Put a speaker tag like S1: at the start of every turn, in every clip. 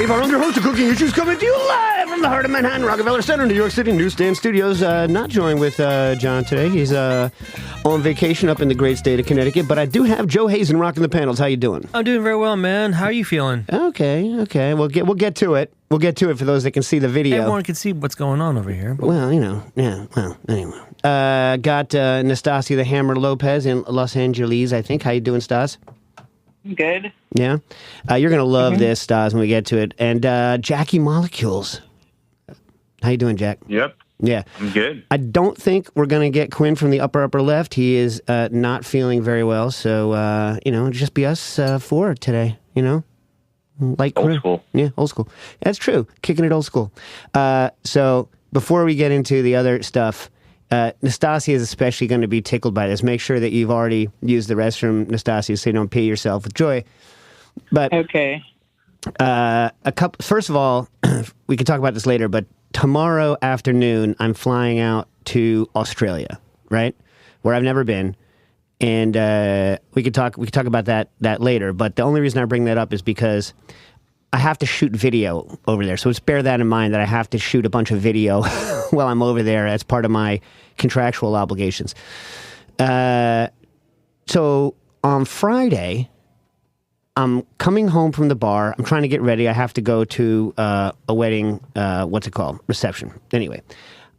S1: Dave Arnold, your host of Cooking Issues, coming to you live from the heart of Manhattan, Rockefeller Center, New York City, Newsstand Studios. Not joined with John today. He's on vacation up in the great state of Connecticut, but I do have Joe Hazen rocking the panels. How you doing?
S2: I'm doing very well, man. How are you feeling?
S1: Okay. We'll get to it. We'll get to it for those that can see the video.
S2: Everyone can see what's going on over here.
S1: Well, anyway. Got Nastasia the Hammer Lopez in Los Angeles, I think. How you doing, Stas?
S3: Good.
S1: Yeah? You're going to love this, Stas, when we get to it. And Jackie Molecules. How you doing, Jack?
S4: Yep.
S1: Yeah.
S4: I'm good.
S1: I don't think we're going to get Quinn from the upper left. He is not feeling very well. So, just be us four today, Light crew.
S4: Old school.
S1: Yeah, old school. That's true. Kicking it old school. So before we get into the other stuff, Nastasia is especially going to be tickled by this. Make sure that you've already used the restroom, Nastasia, so you don't pee yourself with joy. But
S3: okay.
S1: First of all, we can talk about this later, but tomorrow afternoon, I'm flying out to Australia, right? Where I've never been. And we could talk about that later. But the only reason I bring that up is because I have to shoot video over there. So just bear that in mind, that I have to shoot a bunch of video while I'm over there as part of my contractual obligations. So on Friday, I'm coming home from the bar. I'm trying to get ready. I have to go to a wedding, reception. Anyway,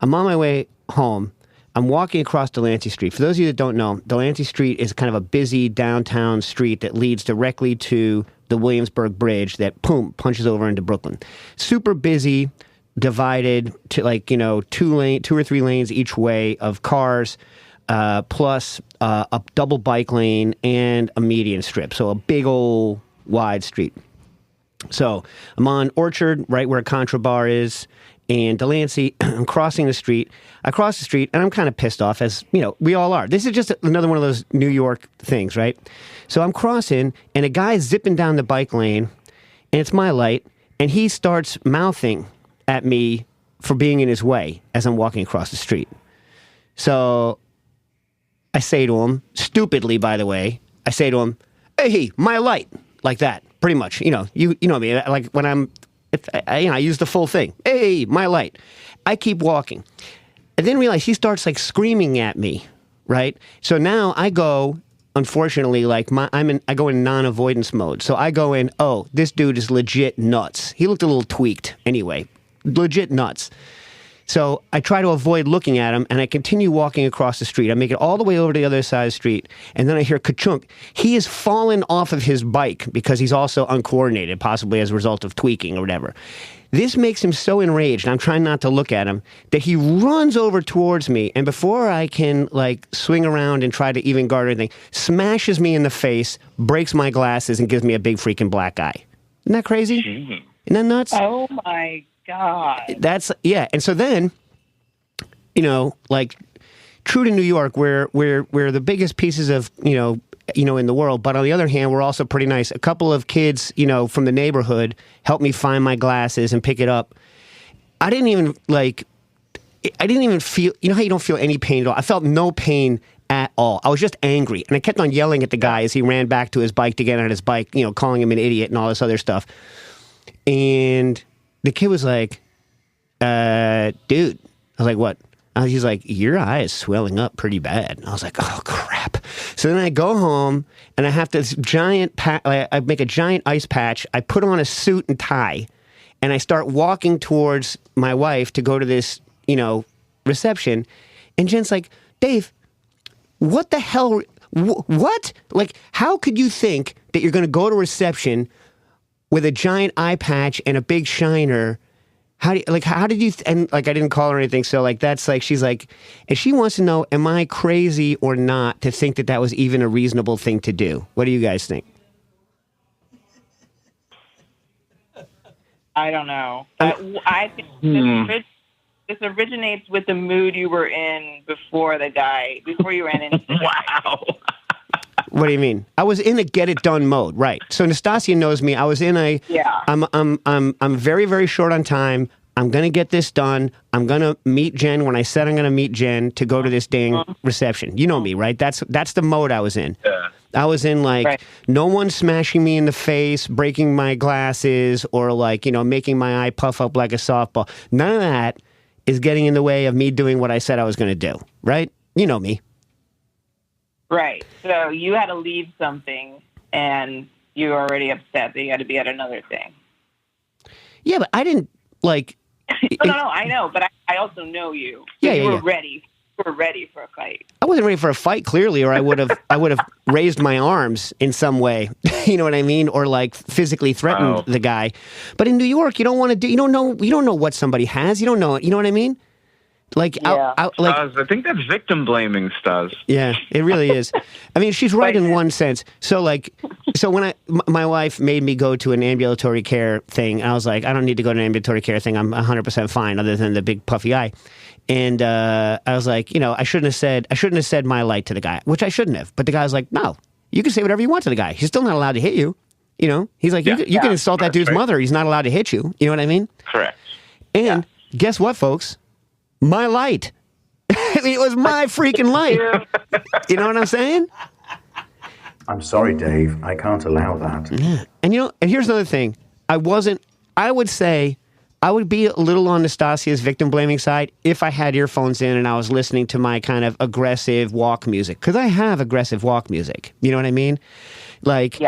S1: I'm on my way home. I'm walking across Delancey Street. For those of you that don't know, Delancey Street is kind of a busy downtown street that leads directly to the Williamsburg Bridge that, punches over into Brooklyn. Super busy, divided to 2 or 3 lanes each way of cars, plus a double bike lane and a median strip. So a big old wide street. So I'm on Orchard, right where Contra Bar is, and Delancey. I'm crossing the street. I cross the street, and I'm kind of pissed off, as, we all are. This is just another one of those New York things, right? So I'm crossing, and a guy's zipping down the bike lane, and it's my light, and he starts mouthing at me for being in his way as I'm walking across the street. So I say to him, stupidly, by the way, I say to him, "Hey, my light," like that, pretty much. You know me, like when I use the full thing. "Hey, my light." I keep walking. I then realize he starts screaming at me, right? So now I go, unfortunately, I go in non-avoidance mode. So I go in, oh, this dude is legit nuts. He looked a little tweaked anyway. Legit nuts. So I try to avoid looking at him, and I continue walking across the street. I make it all the way over to the other side of the street, and then I hear ka-chunk. He has fallen off of his bike because he's also uncoordinated, possibly as a result of tweaking or whatever. This makes him so enraged, and I'm trying not to look at him, that he runs over towards me, and before I can, swing around and try to even guard or anything, smashes me in the face, breaks my glasses, and gives me a big freaking black eye. Isn't that crazy? Isn't that nuts?
S3: Oh, my God.
S1: Yeah. And so then, true to New York, we're the biggest pieces of, in the world. But on the other hand, we're also pretty nice. A couple of kids, from the neighborhood helped me find my glasses and pick it up. I didn't even feel, how you don't feel any pain at all? I felt no pain at all. I was just angry. And I kept on yelling at the guy as he ran back to his bike to get on his bike, calling him an idiot and all this other stuff. And the kid was like, dude. I was like, what? He's like, your eye is swelling up pretty bad. And I was like, oh, crap. So then I go home, and I have this giant I make a giant ice patch. I put on a suit and tie, and I start walking towards my wife to go to this, reception. And Jen's like, Dave, what the hell? What? How could you think that you're going to go to reception with a giant eye patch and a big shiner? How did you, and I didn't call her or anything. So she's like, and she wants to know, am I crazy or not to think that was even a reasonable thing to do? What do you guys think?
S3: I don't know. I think this originates with the mood you were in before you ran into
S4: Wow.
S1: What do you mean? I was in a get it done mode, right? So Nastasia knows me. I was in a.
S3: Yeah.
S1: I'm very, very short on time. I'm gonna get this done. I'm gonna meet Jen when I said I'm gonna meet Jen to go to this dang reception. You know me, right? That's the mode I was in.
S4: Yeah.
S1: I was in like, no one smashing me in the face, breaking my glasses, or like, making my eye puff up like a softball. None of that is getting in the way of me doing what I said I was going to do, right? You know me.
S3: Right. So you had to leave something and you were already upset that you had to be at another thing.
S1: Yeah, but I didn't like...
S3: No, I know, but I also know you. So you were ready. You were ready for a fight.
S1: I wasn't ready for a fight, clearly, or I would have raised my arms in some way. You know what I mean? Or like physically threatened the guy. But in New York, you don't want to do. You don't know what somebody has. You don't know it. You know what I mean? Like,
S4: I think that's victim blaming, Stas.
S1: Yeah, it really is. I mean, she's right in one sense. So when my wife made me go to an ambulatory care thing, I was like, I don't need to go to an ambulatory care thing. I'm 100% fine, other than the big puffy eye. And I was like, I shouldn't have said my light to the guy, which I shouldn't have. But the guy was like, no, you can say whatever you want to the guy. He's still not allowed to hit you. He's like, you can insult that dude's mother. He's not allowed to hit you. You know what I mean?
S4: Correct.
S1: And guess what, folks? My light. I mean, it was my freaking light. You know what I'm saying?
S5: I'm sorry, Dave. I can't allow that.
S1: Yeah. And and here's another thing. I would say I would be a little on Nastasia's victim blaming side if I had earphones in and I was listening to my kind of aggressive walk music. Because I have aggressive walk music. You know what I mean? Like,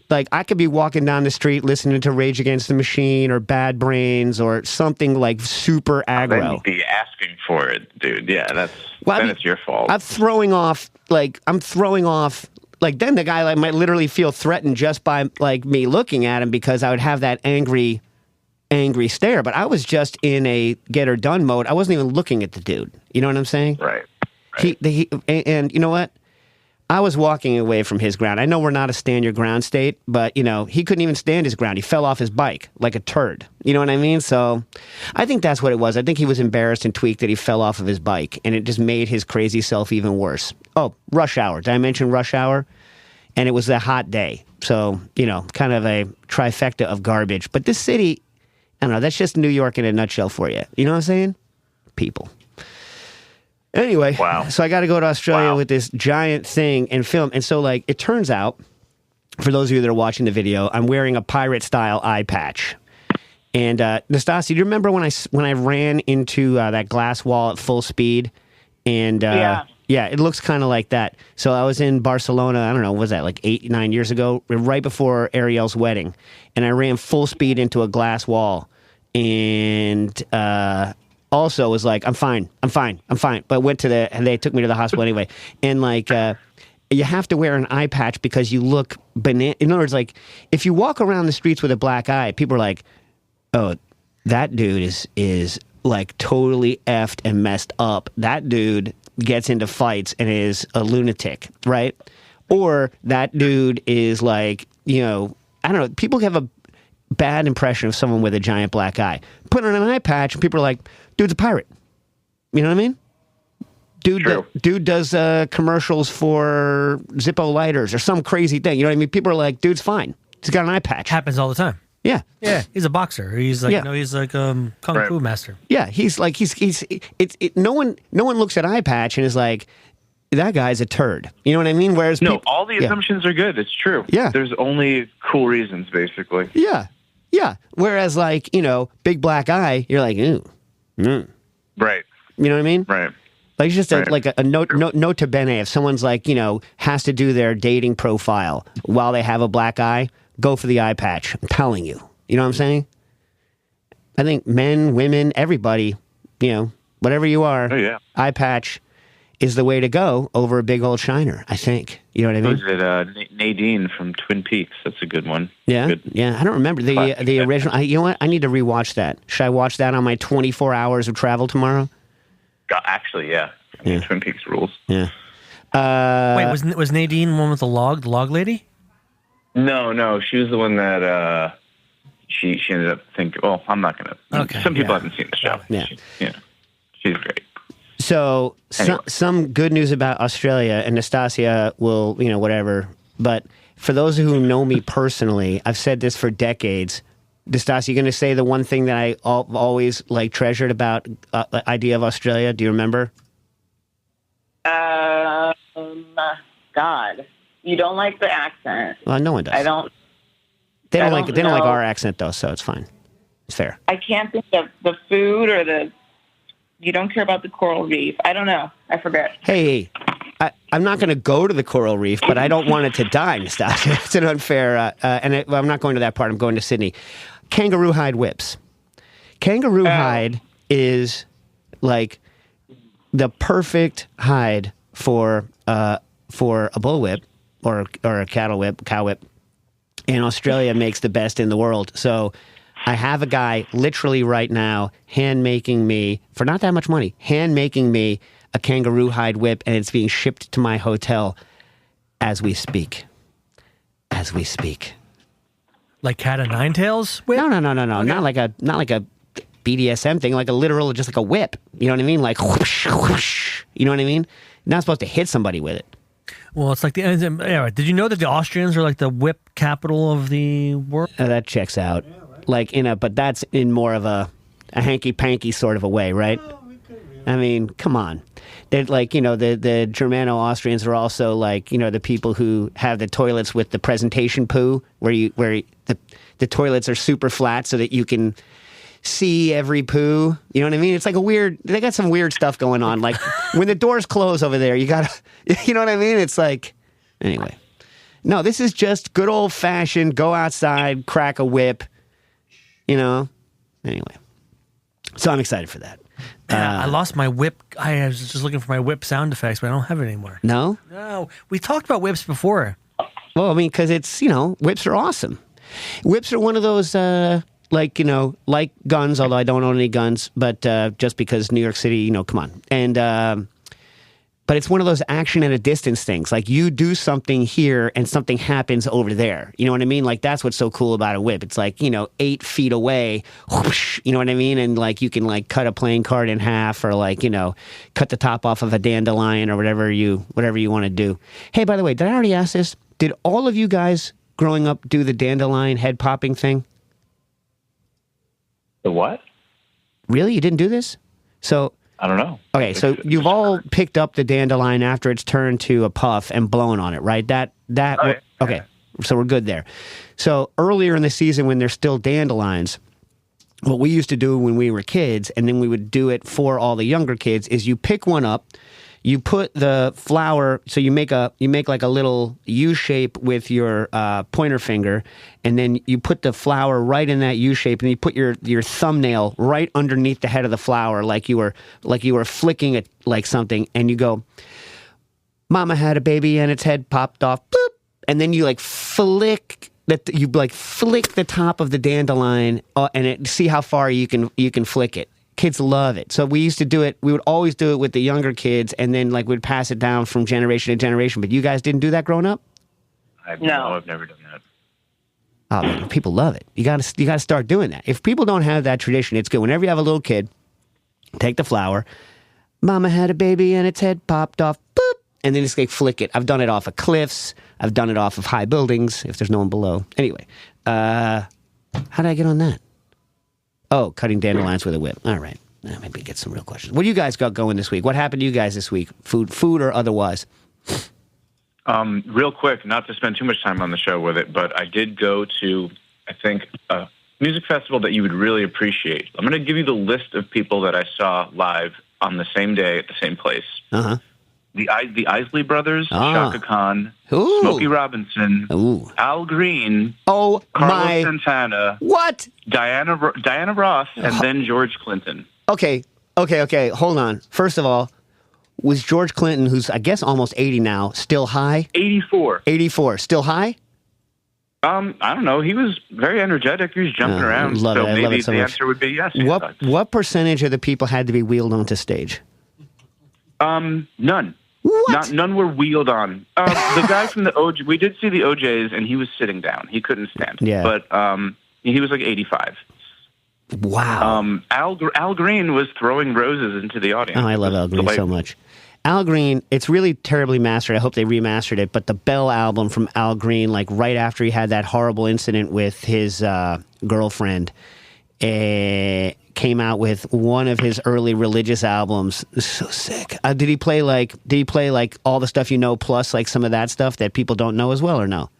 S1: like I could be walking down the street listening to Rage Against the Machine or Bad Brains or something like super aggro.
S4: Then you'd be asking for it, dude. Yeah, it's your fault.
S1: I'm throwing off, like then the guy might literally feel threatened just by like me looking at him because I would have that angry stare. But I was just in a get her done mode. I wasn't even looking at the dude. You know what I'm saying?
S4: Right.
S1: And you know what? I was walking away from his ground. I know we're not a stand your ground state, but, he couldn't even stand his ground. He fell off his bike like a turd. You know what I mean? So I think that's what it was. I think he was embarrassed and tweaked that he fell off of his bike, and it just made his crazy self even worse. Oh, rush hour. Did I mention rush hour? And it was a hot day. So, kind of a trifecta of garbage. But this city, I don't know, that's just New York in a nutshell for you. You know what I'm saying? People. Anyway, so I got to go to Australia with this giant thing and film. And so, it turns out, for those of you that are watching the video, I'm wearing a pirate-style eye patch. And, Nastasia, do you remember when I ran into that glass wall at full speed? And, yeah, it looks kind of like that. So I was in Barcelona, I don't know, what was that, like 8-9 years ago? Right before Ariel's wedding. And I ran full speed into a glass wall. And, also was like, I'm fine. But and they took me to the hospital anyway. And you have to wear an eye patch because you look banana. In other words, if you walk around the streets with a black eye, people are like, oh, that dude is like totally effed and messed up. That dude gets into fights and is a lunatic, right? Or that dude is like, I don't know, people have a bad impression of someone with a giant black eye. Put on an eye patch and people are like, dude's a pirate. You know what I mean? Dude does commercials for Zippo lighters or some crazy thing. You know what I mean? People are like, dude's fine. He's got an eye patch.
S2: Happens all the time.
S1: Yeah.
S2: Yeah. He's a boxer. He's like, he's like kung fu master.
S1: Yeah. He's like, no one looks at eye patch and is like, that guy's a turd. You know what I mean? Whereas
S4: all the assumptions are good. It's true.
S1: Yeah.
S4: There's only cool reasons, basically.
S1: Yeah. Yeah. Whereas big black eye, you're like, ooh. Mm.
S4: Right.
S1: You know what I mean?
S4: Right.
S1: Like just a note to bene. If someone's has to do their dating profile while they have a black eye, go for the eye patch. I'm telling you. You know what I'm saying? I think men, women, everybody, whatever you are, eye patch is the way to go over a big old shiner, I think. You know what I mean?
S4: Was it Nadine from Twin Peaks? That's a good one.
S1: Yeah, yeah. I don't remember the original. You know what? I need to rewatch that. Should I watch that on my 24 hours of travel tomorrow?
S4: Actually, yeah. Twin Peaks rules.
S1: Yeah.
S2: Wait, was Nadine one with the log lady?
S4: No. She was the one that she ended up thinking. Well, I'm not gonna. Okay. Some people haven't seen the show.
S1: Yeah.
S4: She's great.
S1: So anyway. some good news about Australia, and Nastasia will, whatever. But for those who know me personally, I've said this for decades. Nastasia, you going to say the one thing that I always treasured about the idea of Australia? Do you remember?
S3: God, You don't like the accent.
S1: Well, no one does.
S3: I don't.
S1: They don't
S3: I
S1: like.
S3: don't
S1: They don't like
S3: know.
S1: our accent though, so it's fine. It's fair.
S3: I can't think of the food or the. You don't care about the coral reef. I don't know. I forget.
S1: Hey, I'm not going to go to the coral reef, but I don't want it to die, Nastasia. It's an unfair. I'm not going to that part. I'm going to Sydney. Kangaroo hide whips. Kangaroo hide is like the perfect hide for a bull whip or a cow whip. And Australia makes the best in the world. So I have a guy literally right now hand making me, for not that much money, hand making me a kangaroo hide whip, and it's being shipped to my hotel as we speak. As we speak.
S2: Like cat of nine tails whip?
S1: No.
S2: Okay.
S1: Not like a BDSM thing, like a literal, just like a whip. You know what I mean? Like whoosh, whoosh. You know what I mean? You're not supposed to hit somebody with it.
S2: Well, it's like the. Anyway, did you know that the Austrians are like the whip capital of the world?
S1: That checks out. Like but that's in more of a hanky panky sort of a way, right? I mean, come on. They're like, the Germano-Austrians are also like, the people who have the toilets with the presentation poo, where the toilets are super flat so that you can see every poo. You know what I mean? It's like they got some weird stuff going on. Like when the doors close over there, you gotta, you know what I mean? It's like, anyway. No, this is just good old fashioned, go outside, crack a whip, Anyway. So I'm excited for that.
S2: I lost my whip. I was just looking for my whip sound effects, but I don't have it anymore.
S1: No?
S2: No. We talked about whips before.
S1: Well, I mean, because it's, whips are awesome. Whips are one of those, like guns, although I don't own any guns, but just because New York City, come on. And, but it's one of those action at a distance things. Like you do something here and something happens over there. You know what I mean? Like that's what's so cool about a whip. It's like, 8 feet away, whoosh, you know what I mean? And like you can like cut a playing card in half or like, cut the top off of a dandelion or whatever you want to do. Hey, by the way, did I already ask this? Did all of you guys growing up do the dandelion head popping thing?
S4: The what?
S1: Really? You didn't do this? So
S4: I don't know.
S1: okay, so you've all picked up the dandelion after it's turned to a puff and blown on it, right?
S4: yeah.
S1: Okay, so we're good there. So earlier in the season when there's still dandelions, what we used to do when we were kids, and then we would do it for all the younger kids, is you pick one up, you put the flower, so you make like a little U shape with your pointer finger, and then you put the flower right in that U shape, and you put your thumbnail right underneath the head of the flower, like you were flicking it like something, and you go, "Mama had a baby and its head popped off," boop, and then you like flick the top of the dandelion, and see how far you can flick it. Kids love it. So we used to do it. We would always do it with the younger kids, and then like we'd pass it down from generation to generation. But you guys didn't do that growing up?
S3: No,
S4: I've never done that.
S1: Oh, man, people love it. You got to start doing that. If people don't have that tradition, it's good. Whenever you have a little kid, take the flower. Mama had a baby and its head popped off. Boop, and then just like flick it. I've done it off of cliffs. I've done it off of high buildings if there's no one below. Anyway, how did I get on that? Oh, cutting dandelions with a whip. All right. Maybe get some real questions. What do you guys got going this week? What happened to you guys this week? Food or otherwise?
S4: Real quick, not to spend too much time on the show with it, but I did go to, I think, a music festival that you would really appreciate. I'm going to give you the list of people that I saw live on the same day at the same place.
S1: Uh-huh.
S4: The Isley Brothers, Shaka Khan,
S1: Ooh.
S4: Smokey Robinson,
S1: Ooh.
S4: Al Green,
S1: Oh,
S4: Carlos Santana,
S1: What?
S4: Diana Ross, and then George Clinton.
S1: Okay. Hold on. First of all, was George Clinton, who's I guess almost 80 now, still high?
S4: 84.
S1: 84, still high?
S4: I don't know. He was very energetic. He was jumping around.
S1: Love it. I love
S4: maybe
S1: it so
S4: the
S1: much.
S4: answer would be yes.
S1: What percentage of the people had to be wheeled onto stage?
S4: None.
S1: What?
S4: None were wheeled on. The guy from the OJ, we did see the OJs, and he was sitting down. He couldn't stand.
S1: Yeah.
S4: But he was like 85.
S1: Wow.
S4: Al Green was throwing roses into the audience.
S1: Oh, I love Al Green so much. Al Green, it's really terribly mastered. I hope they remastered it. But the Bell album from Al Green, like right after he had that horrible incident with his girlfriend, came out with one of his early religious albums. It's so sick. Did he play like all the stuff you know, plus like some of that stuff that people don't know as well, or no?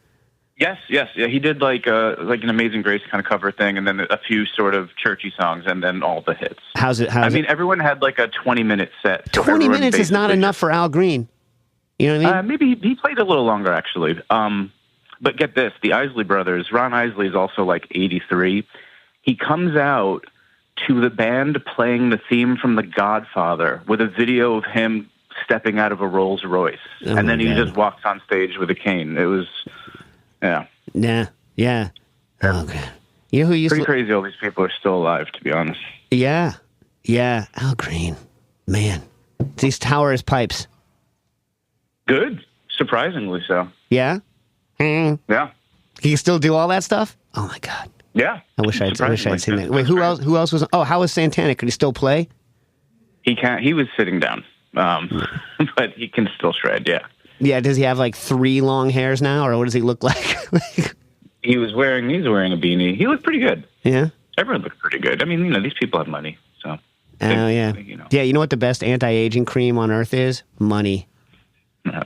S4: Yes. Yeah, he did like an Amazing Grace kind of cover thing, and then a few sort of churchy songs, and then all the hits.
S1: How's it?
S4: I mean, everyone had like a 20-minute set. So
S1: 20 minutes is not enough for Al Green. You know what I mean?
S4: Maybe he played a little longer, actually. But get this, the Isley Brothers, Ron Isley is also like 83. He comes out to the band playing the theme from The Godfather with a video of him stepping out of a Rolls Royce. And then he just walks on stage with a cane. It was, yeah.
S1: Yeah. Oh, God. You know who used
S4: pretty crazy all these people are still alive, to be honest.
S1: Yeah. Al Green. Man. These tower his pipes.
S4: Good. Surprisingly so.
S1: Yeah?
S4: Yeah.
S1: He can still do all that stuff? Oh, my God.
S4: Yeah.
S1: I wish I'd seen that. Wait, who else was? Oh, how was Santana? Could he still play?
S4: He can't. He was sitting down, but he can still shred. Yeah.
S1: Yeah. Does he have like 3 long hairs now, or what does he look like?
S4: He's wearing a beanie. He looked pretty good.
S1: Yeah.
S4: Everyone looked pretty good. I mean, these people have money, so.
S1: Oh yeah. Yeah. You know what the best anti-aging cream on earth is? Money. Yeah.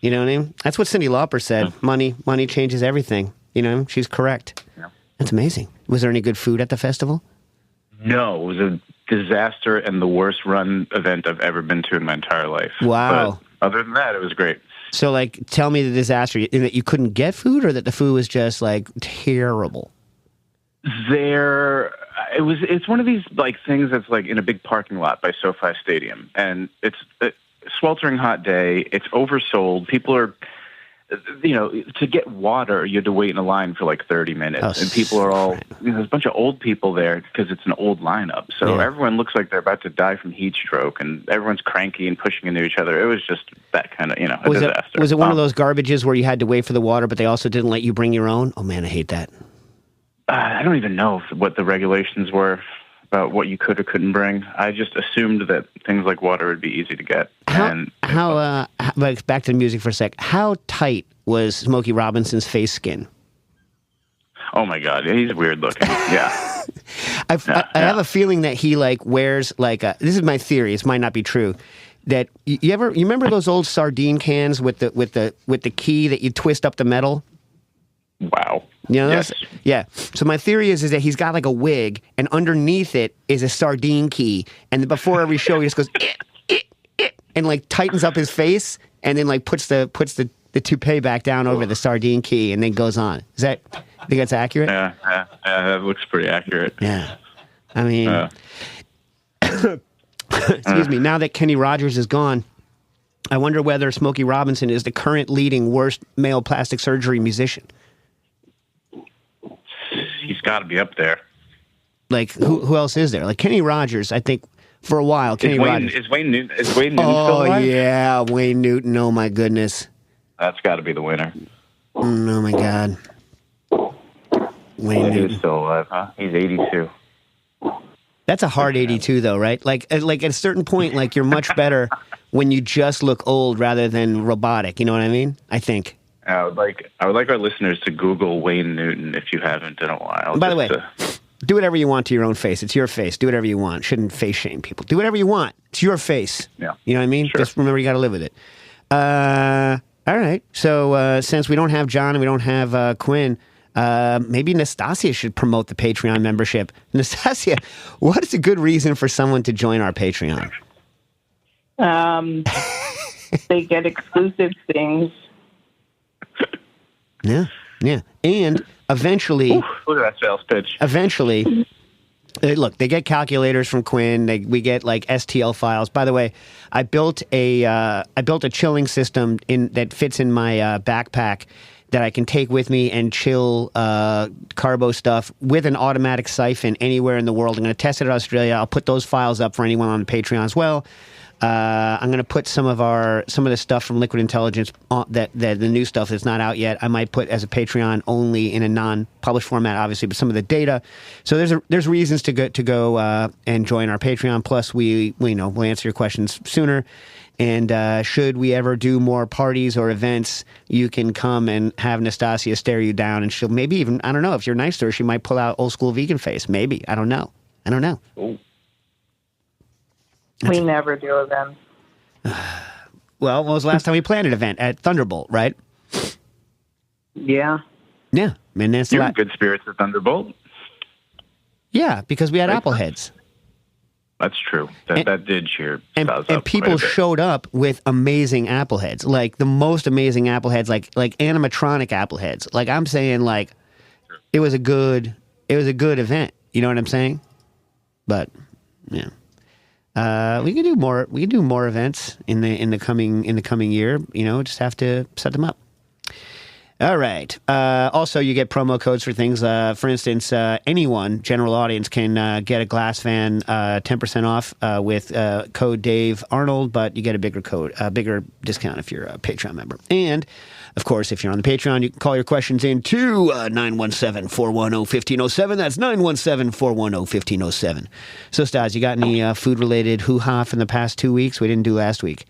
S1: You know what I mean? That's what Cyndi Lauper said. Yeah. Money changes everything. You know, she's correct. Yeah. That's amazing. Was there any good food at the festival?
S4: No, it was a disaster and the worst run event I've ever been to in my entire life.
S1: Wow.
S4: But other than that, it was great.
S1: So, like, tell me the disaster, in that you couldn't get food, or that the food was just, like, terrible?
S4: It's one of these, like, things that's, like, in a big parking lot by SoFi Stadium. And it's a sweltering hot day. It's oversold. People are... to get water, you had to wait in a line for like 30 minutes. And people are all, there's a bunch of old people there because it's an old lineup. So everyone looks like they're about to die from heat stroke, and everyone's cranky and pushing into each other. It was just that kind of, a disaster.
S1: Was it one of those garbages where you had to wait for the water, but they also didn't let you bring your own? Oh, man, I hate that.
S4: I don't even know what the regulations were about what you could or couldn't bring. I just assumed that things like water would be easy to get.
S1: Back to the music for a sec. How tight was Smokey Robinson's face skin?
S4: Oh my God, he's weird looking. Yeah.
S1: I have a feeling that he like wears like this is my theory. It might not be true. That you remember those old sardine cans with the key that you twist up the metal?
S4: Wow.
S1: You know
S4: yes.
S1: Yeah. So my theory is that he's got like a wig, and underneath it is a sardine key, and before every show he just goes and like tightens up his face, and then like puts the toupee back down over the sardine key, and then goes on. You think that's accurate?
S4: Yeah, that looks pretty accurate.
S1: Yeah. I mean, excuse me. Now that Kenny Rogers is gone, I wonder whether Smokey Robinson is the current leading worst male plastic surgery musician.
S4: He's got to be up there.
S1: Like, who else is there? Like, Kenny Rogers, I think, for a while. Is
S4: Wayne Newton still alive?
S1: Oh, yeah, Wayne Newton. Oh, my goodness.
S4: That's got to be the winner.
S1: Oh, my God. Wayne Newton.
S4: He's still alive, huh? He's 82.
S1: That's a hard 82, though, right? Like at a certain point, like, you're much better when you just look old rather than robotic. You know what I mean? I think.
S4: I would like our listeners to Google Wayne Newton if you haven't in a while.
S1: By the way, do whatever you want to your own face. It's your face. Do whatever you want. Shouldn't face shame people. Do whatever you want. It's your face.
S4: Yeah.
S1: You know what I mean?
S4: Sure.
S1: Just remember you got to live with it. All right. So since we don't have John and we don't have Quinn, maybe Nastasia should promote the Patreon membership. Nastasia, what is a good reason for someone to join our Patreon?
S3: They get exclusive things.
S1: Yeah. And eventually...
S4: Ooh, look at that sales pitch.
S1: Eventually... Look, they get calculators from Quinn. We get like STL files. By the way, I built a chilling system that fits in my backpack that I can take with me and chill carbo stuff with an automatic siphon anywhere in the world. I'm going to test it in Australia. I'll put those files up for anyone on the Patreon as well. I'm going to put some of the stuff from Liquid Intelligence that the new stuff that's not out yet. I might put as a Patreon only in a non-published format, obviously, but some of the data. So there's reasons to go and join our Patreon. Plus, we'll answer your questions sooner. And should we ever do more parties or events, you can come and have Nastasia stare you down, and she'll maybe even, I don't know, if you're nice to her, she might pull out old school vegan face. Maybe. I don't know.
S4: Oh.
S3: We never do events.
S1: Well, when was the last time we planned an event? At Thunderbolt, right?
S3: Yeah.
S1: Yeah. And that's
S4: You're in good spirits at Thunderbolt.
S1: Yeah, because we had
S4: Right.
S1: Appleheads.
S4: That's true. That did cheer
S1: And
S4: Stas up
S1: people
S4: quite a bit.
S1: showed up with amazing Appleheads, like the most amazing Appleheads, like animatronic Appleheads. Like I'm saying, like it was a good event. You know what I'm saying? But yeah, we can do more. We can do more events in the coming year. You know, just have to set them up. All right. Also, you get promo codes for things. For instance, anyone, general audience, can get a glass fan 10% off with code Dave Arnold, but you get a bigger discount if you're a Patreon member. And, of course, if you're on the Patreon, you can call your questions in to 917-410-1507. That's 917-410-1507. So, Stas, you got any food-related hoo-ha from the past 2 weeks we didn't do last week?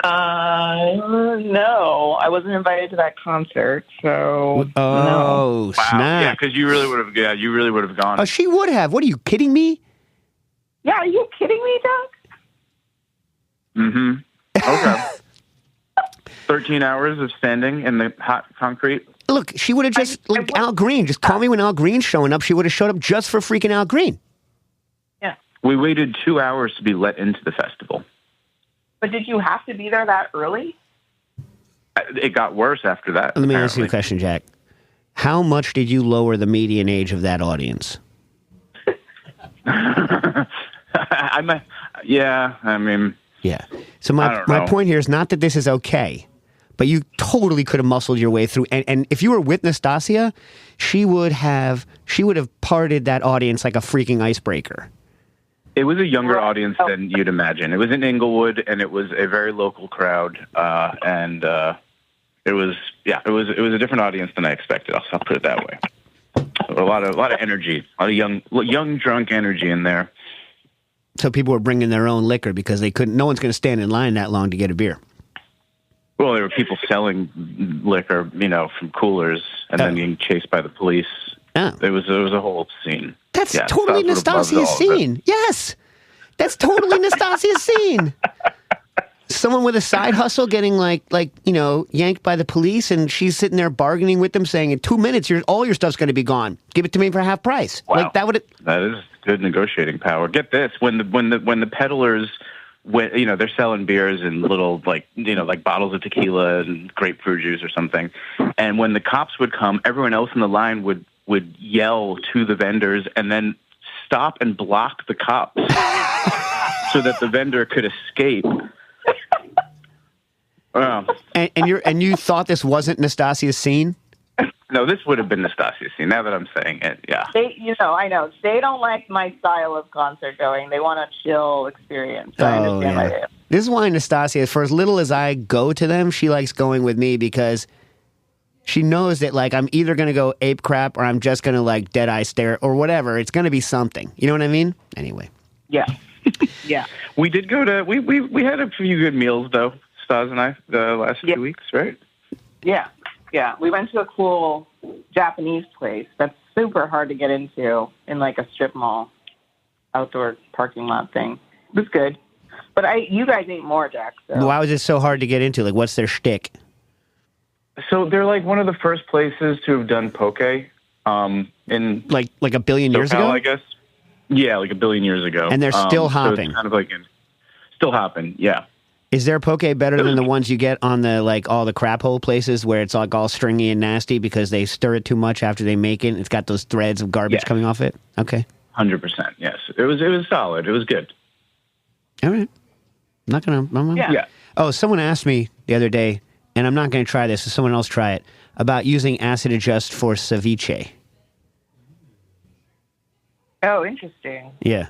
S3: No, I wasn't invited to that concert, so no.
S1: Oh,
S4: Wow.
S1: snap.
S4: Yeah, because you really would have. Yeah, you really would have gone.
S1: Oh, she would have. What are you kidding me?
S3: Yeah, are you kidding me, Doug?
S4: Okay. 13 hours of standing in the hot concrete.
S1: Look, she would have Al Green. Just call me when Al Green's showing up. She would have showed up just for freaking Al Green.
S3: Yeah.
S4: We waited 2 hours to be let into the festival.
S3: But did you have to be there that early?
S4: It got worse after that.
S1: Let me ask you a
S4: apparently.
S1: question, Jack. How much did you lower the median age of that audience?
S4: Yeah, I mean,
S1: Yeah. So
S4: I
S1: my
S4: don't know.
S1: point here is not that this is okay, but you totally could have muscled your way through. And if you were with Nastasia, she would have parted that audience like a freaking icebreaker.
S4: it was a younger audience than you'd imagine. It was in Inglewood, and it was a very local crowd, and it was a different audience than I expected. I'll put it that way. A lot of energy, a lot of young drunk energy in there.
S1: So people were bringing their own liquor because they couldn't. No one's going to stand in line that long to get a beer.
S4: Well, there were people selling liquor, from coolers, and then being chased by the police.
S1: Oh.
S4: It was a whole scene.
S1: That's
S4: Yeah,
S1: totally
S4: Stas would have loved all
S1: Nastasia's
S4: of it.
S1: scene. Yes. That's totally Nastasia's scene. Someone with a side hustle getting yanked by the police, and she's sitting there bargaining with them, saying, "In 2 minutes, all your stuff's going to be gone. Give it to me for half price."
S4: Wow.
S1: Like that would.
S4: That is good negotiating power. Get this: when the peddlers, they're selling beers in little like bottles of tequila and grapefruit juice or something, and when the cops would come, everyone else in the line would yell to the vendors and then stop and block the cops so that the vendor could escape.
S1: And you thought this wasn't Nastasia's scene?
S4: No, this would have been Nastasia's scene. Now that I'm saying it, yeah.
S3: I know. They don't like my style of concert going. They want a chill experience. So I understand why they
S1: This is why Nastasia, for as little as I go to them, she likes going with me because she knows that I'm either going to go ape crap or I'm just going to dead eye stare or whatever. It's going to be something. You know what I mean? Anyway.
S3: Yeah. Yeah.
S4: We did go to we had a few good meals though, Stas and I, the last few weeks, right?
S3: Yeah. Yeah. We went to a cool Japanese place that's super hard to get into in a strip mall, outdoor parking lot thing. It was good. But you guys ate more, Jack. So.
S1: Why was it so hard to get into? What's their shtick?
S4: So they're one of the first places to have done poke in
S1: like a billion years
S4: SoCal,
S1: ago?
S4: I guess. Yeah, like a billion years ago.
S1: And they're still
S4: So
S1: hopping.
S4: it's kind of still hopping, yeah.
S1: Is their poke better than the ones you get on the all the crap hole places where it's all stringy and nasty because they stir it too much after they make it? It's got those threads of garbage coming off it. Okay,
S4: 100%. Yes, it was solid. It was good.
S1: all right. I'm not gonna.
S4: Yeah.
S1: Oh, someone asked me the other day, and I'm not going to try this. So someone else try it about using acid adjust for ceviche.
S3: Oh, interesting.
S1: Yeah.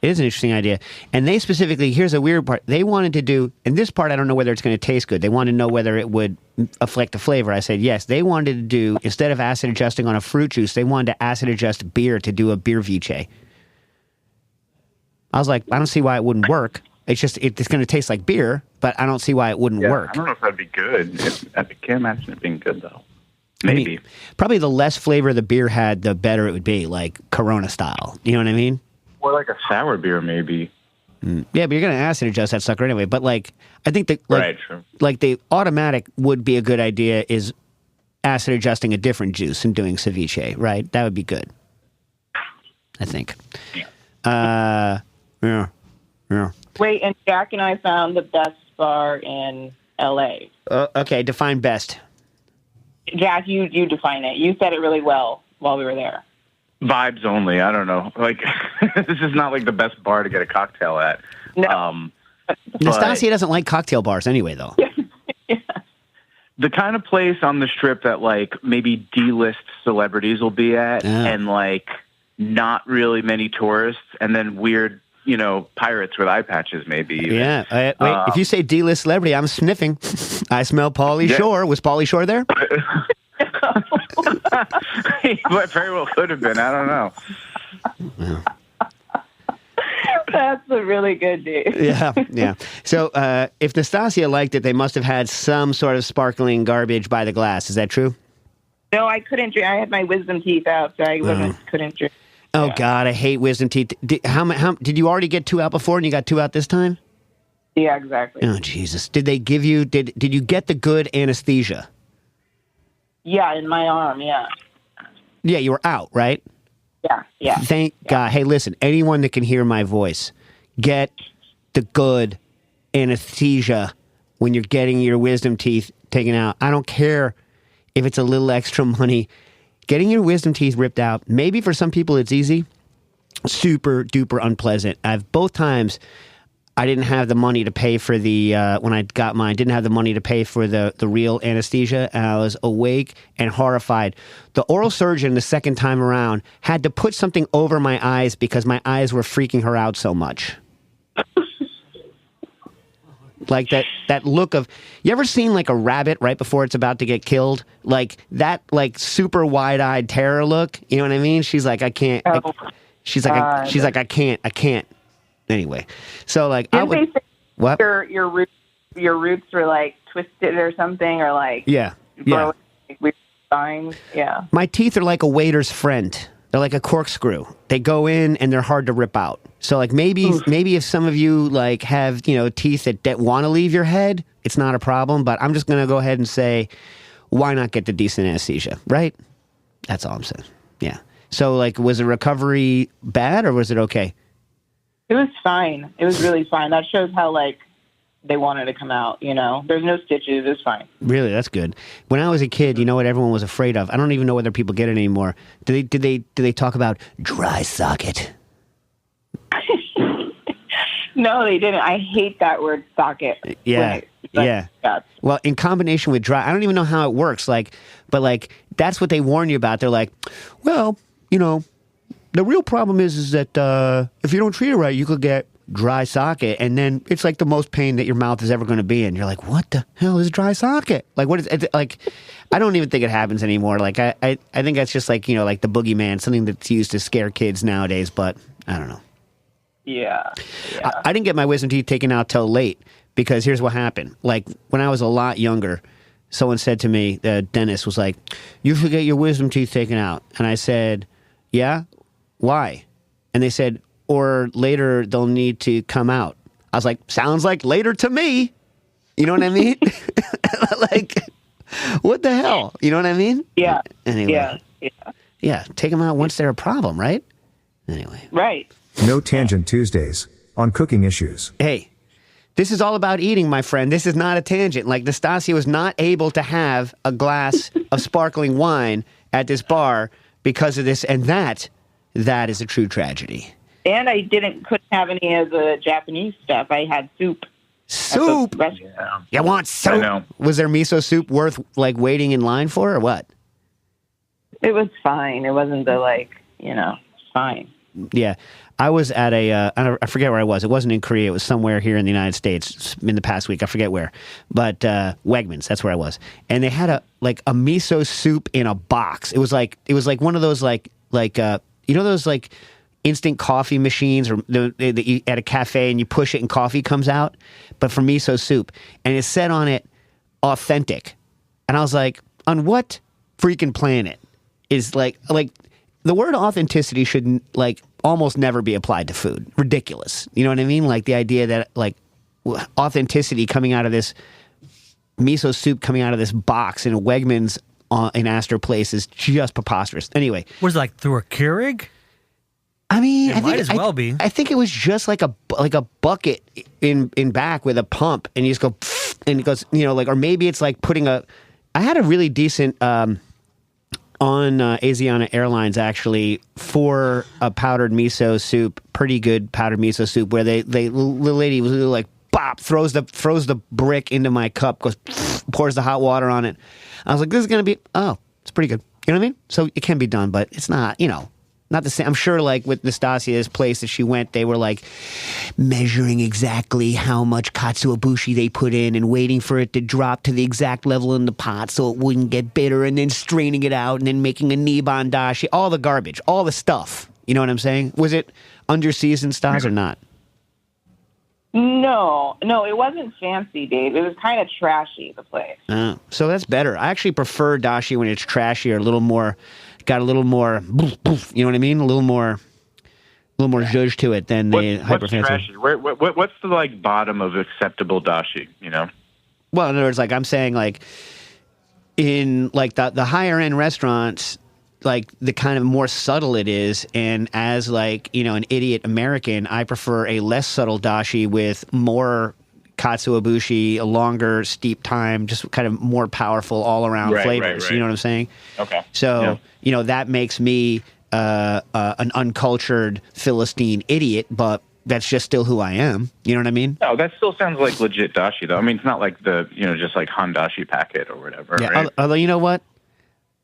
S1: It is an interesting idea. And they specifically, here's a weird part. They wanted to do, and this part I don't know whether it's going to taste good. They wanted to know whether it would affect the flavor. I said yes. They wanted to do, instead of acid adjusting on a fruit juice, they wanted to acid adjust beer to do a beer vice. I was like, I don't see why it wouldn't work. It's just, it's going to taste like beer, but I don't see why it wouldn't work.
S4: I don't know if that'd be good. I can't imagine it being good, though. Maybe.
S1: I mean, probably the less flavor the beer had, the better it would be, like Corona style. You know what I mean?
S4: Or like a sour beer, maybe.
S1: Yeah, but you're going to acid adjust that sucker anyway. But like, I think that
S4: Right, sure.
S1: like the automatic would be a good idea is acid adjusting a different juice and doing ceviche, right? That would be good. I think. Yeah.
S3: Wait, and Jack and I found the best bar in L.A.
S1: Okay, define best.
S3: Jack, you define it. You said it really well while we were there.
S4: Vibes only. I don't know. Like, this is not like the best bar to get a cocktail at.
S3: No.
S1: Nastasia doesn't like cocktail bars anyway, though.
S3: Yeah.
S4: The kind of place on the strip that like maybe D-list celebrities will be at, and like not really many tourists, and then weird, pirates with eye patches maybe. Even.
S1: Yeah. Wait, if you say D-list celebrity, I'm sniffing. I smell Pauly Shore. Was Pauly Shore there?
S4: But very well could have been. I don't know.
S1: Yeah.
S3: That's a really good dude.
S1: Yeah. So if Nastasia liked it, they must have had some sort of sparkling garbage by the glass. Is that true?
S3: No, I couldn't drink. I had my wisdom teeth out, so I couldn't drink.
S1: Oh, yeah. God, I hate wisdom teeth. Did you already get 2 out before and you got 2 out this time?
S3: Yeah, exactly.
S1: Oh, Jesus. Did they give you, did you get the good anesthesia?
S3: Yeah, in my arm, yeah.
S1: Yeah, you were out, right?
S3: Yeah.
S1: Thank God. Hey, listen, anyone that can hear my voice, get the good anesthesia when you're getting your wisdom teeth taken out. I don't care if it's a little extra money. Getting your wisdom teeth ripped out, maybe for some people it's easy, super duper unpleasant. Both times I didn't have the money to pay for the, when I got mine, didn't have the money to pay for the real anesthesia, and I was awake and horrified. The oral surgeon the second time around had to put something over my eyes because my eyes were freaking her out so much. Like that look of, you ever seen like a rabbit right before it's about to get killed? Like that, like super wide-eyed terror look. You know what I mean? She's like, I can't. She's like, I can't. Anyway, so like,
S3: Didn't they say
S1: what?
S3: Your roots were like twisted or something, or like
S1: Yeah.
S3: like, weird spines. Yeah.
S1: My teeth are like a waiter's friend. They're like a corkscrew. They go in and they're hard to rip out. So like maybe if some of you like have, teeth that want to leave your head, it's not a problem. But I'm just going to go ahead and say, why not get the decent anesthesia, right? That's all I'm saying. Yeah. So like, was the recovery bad or was it okay?
S3: It was fine. It was really fine. That shows how like they wanted to come out. There's no stitches. It was fine.
S1: Really, that's good. When I was a kid, you know what everyone was afraid of? I don't even know whether people get it anymore. Do they talk about dry socket?
S3: No, they didn't. I hate that word socket.
S1: Yeah. Yeah. Well, in combination with dry, I don't even know how it works. But that's what they warn you about. They're like, well, the real problem is that if you don't treat it right, you could get dry socket, and then it's like the most pain that your mouth is ever going to be in. You're like, what the hell is dry socket? Like, what is it? Like, I don't even think it happens anymore. Like, I think that's just like, like the boogeyman, something that's used to scare kids nowadays, but I don't know.
S3: Yeah.
S1: I didn't get my wisdom teeth taken out till late because here's what happened. Like, when I was a lot younger, someone said to me, the dentist was like, you should get your wisdom teeth taken out. And I said, yeah? Why? And they said, or later they'll need to come out. I was like, sounds like later to me. You know what I mean? Like, what the hell? You know what I mean?
S3: Yeah.
S1: Anyway.
S3: Yeah.
S1: Yeah, take them out once they're a problem, right? Anyway.
S3: Right.
S6: No Tangent Tuesdays on cooking issues.
S1: Hey, this is all about eating, my friend. This is not a tangent. Like, Nastasia was not able to have a glass of sparkling wine at this bar because of this, and that is a true tragedy.
S3: And I couldn't have any of the Japanese stuff. I had soup.
S1: Soup?
S4: Yeah.
S1: You want soup?
S4: I know.
S1: Was there miso soup worth, like, waiting in line for, or what?
S3: It was fine. It wasn't fine.
S1: Yeah, I was at I forget where I was. It wasn't in Korea. It was somewhere here in the United States in the past week. I forget where, but Wegmans. That's where I was, and they had a miso soup in a box. It was like one of those those like instant coffee machines or at a cafe, and you push it and coffee comes out, but for miso soup, and it said on it authentic, and I was like, on what freaking planet is like the word authenticity should almost never be applied to food. Ridiculous. You know what I mean? Like the idea that authenticity coming out of this miso soup coming out of this box in a Wegmans in Astor Place is just preposterous. Anyway.
S2: Was it like through a Keurig?
S1: I mean,
S2: it might as well be.
S1: I think it was just like a bucket in back with a pump, and you just go, and it goes, or maybe it's like putting I had a really decent, on Asiana Airlines, actually, for a powdered miso soup, pretty good powdered miso soup, where the lady was like, bop, throws the brick into my cup, goes, pours the hot water on it. I was like, this is going to be, it's pretty good. You know what I mean? So it can be done, but it's not, not the same. I'm sure, like with Nastasia's place that she went, they were like measuring exactly how much katsuobushi they put in and waiting for it to drop to the exact level in the pot so it wouldn't get bitter, and then straining it out and then making a Niban dashi. All the garbage, all the stuff. You know what I'm saying? Was it under-seasoned, Stas, or not?
S3: No, it wasn't fancy, Dave. It was kind of trashy, the place.
S1: So that's better. I actually prefer dashi when it's trashy or a little more, got a little more, you know what I mean? A little more zhuzh to it than the hyper fancy.
S4: What's trashy? What's the bottom of acceptable dashi?
S1: Well, in other words, I'm saying in the higher end restaurants, the kind of more subtle it is, and as an idiot American, I prefer a less subtle dashi with more katsuobushi, a longer steep time, just kind of more powerful all around flavors. Right. You know what I'm saying?
S4: Okay.
S1: So that makes me an uncultured Philistine idiot, but that's just still who I am. You know what I mean?
S4: No, that still sounds like legit dashi, though. I mean, it's not like the just like Handashi packet or whatever.
S1: Yeah.
S4: Right?
S1: Although you know what?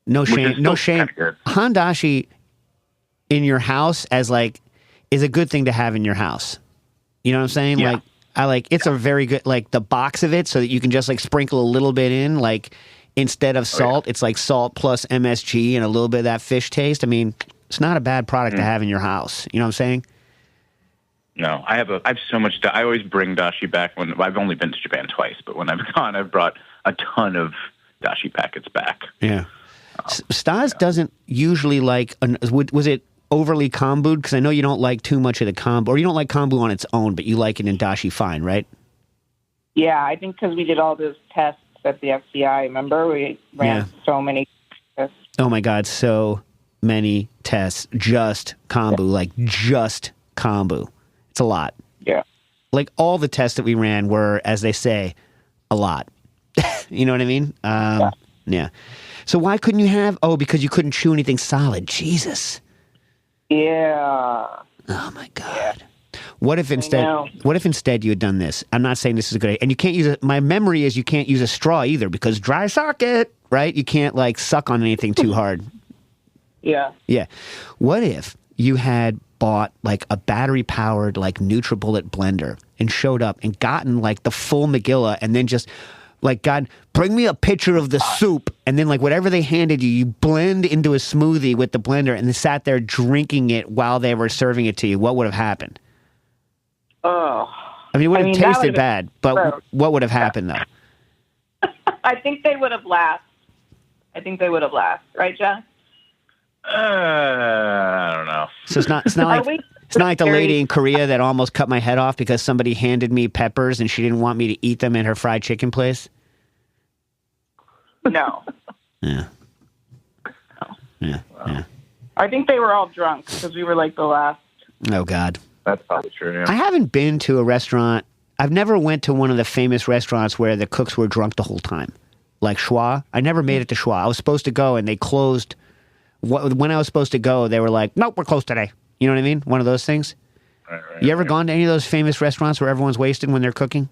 S1: No shame. Handashi in your house is a good thing to have in your house. You know what I'm saying?
S4: Yeah.
S1: It's a very good, the box of it so that you can just sprinkle a little bit in, instead of salt, it's like salt plus MSG and a little bit of that fish taste. I mean, it's not a bad product to have in your house. You know what I'm saying?
S4: No, I have so much. I always bring dashi back when I've only been to Japan twice, but when I've gone, I've brought a ton of dashi packets back.
S1: Yeah. Stas doesn't usually was it overly kombu'd? Because I know you don't like too much of the kombu, or you don't like kombu on its own, but you like it in dashi fine, right?
S3: Yeah, I think because we did all those tests at the FCI. Remember, we ran so many tests.
S1: Oh my God, so many tests. Just kombu, just kombu. It's a lot.
S3: Yeah.
S1: All the tests that we ran were, as they say, a lot. You know what I mean? Yeah. So why couldn't you have? Oh, because you couldn't chew anything solid. Jesus.
S3: Yeah.
S1: Oh my God. What if instead you had done this? I'm not saying this is a good idea. And you can't use it. My memory is you can't use a straw either because dry socket, right? You can't suck on anything too hard.
S3: Yeah.
S1: Yeah. What if you had bought a battery powered NutriBullet blender and showed up and gotten the full Megillah and then just God, bring me a picture of the soup, and then whatever they handed you, you blend into a smoothie with the blender, and then sat there drinking it while they were serving it to you. What would have happened?
S3: Oh,
S1: I mean, it would have tasted bad, but
S3: gross.
S1: What would have happened though?
S3: I think they would have laughed. Right, Jeff?
S4: I don't know.
S1: So it's not like the lady in Korea that almost cut my head off because somebody handed me peppers and she didn't want me to eat them in her fried chicken place.
S3: No.
S1: Yeah. Yeah.
S3: I think they were all drunk because we were the last.
S1: Oh God.
S4: That's probably true. Yeah.
S1: I haven't been to a restaurant. I've never went to one of the famous restaurants where the cooks were drunk the whole time, like Schwa. I never made it to Schwa. I was supposed to go and they closed. When I was supposed to go, they were like, "Nope, we're closed today." You know what I mean? One of those things. Right, you ever gone to any of those famous restaurants where everyone's wasted when they're cooking?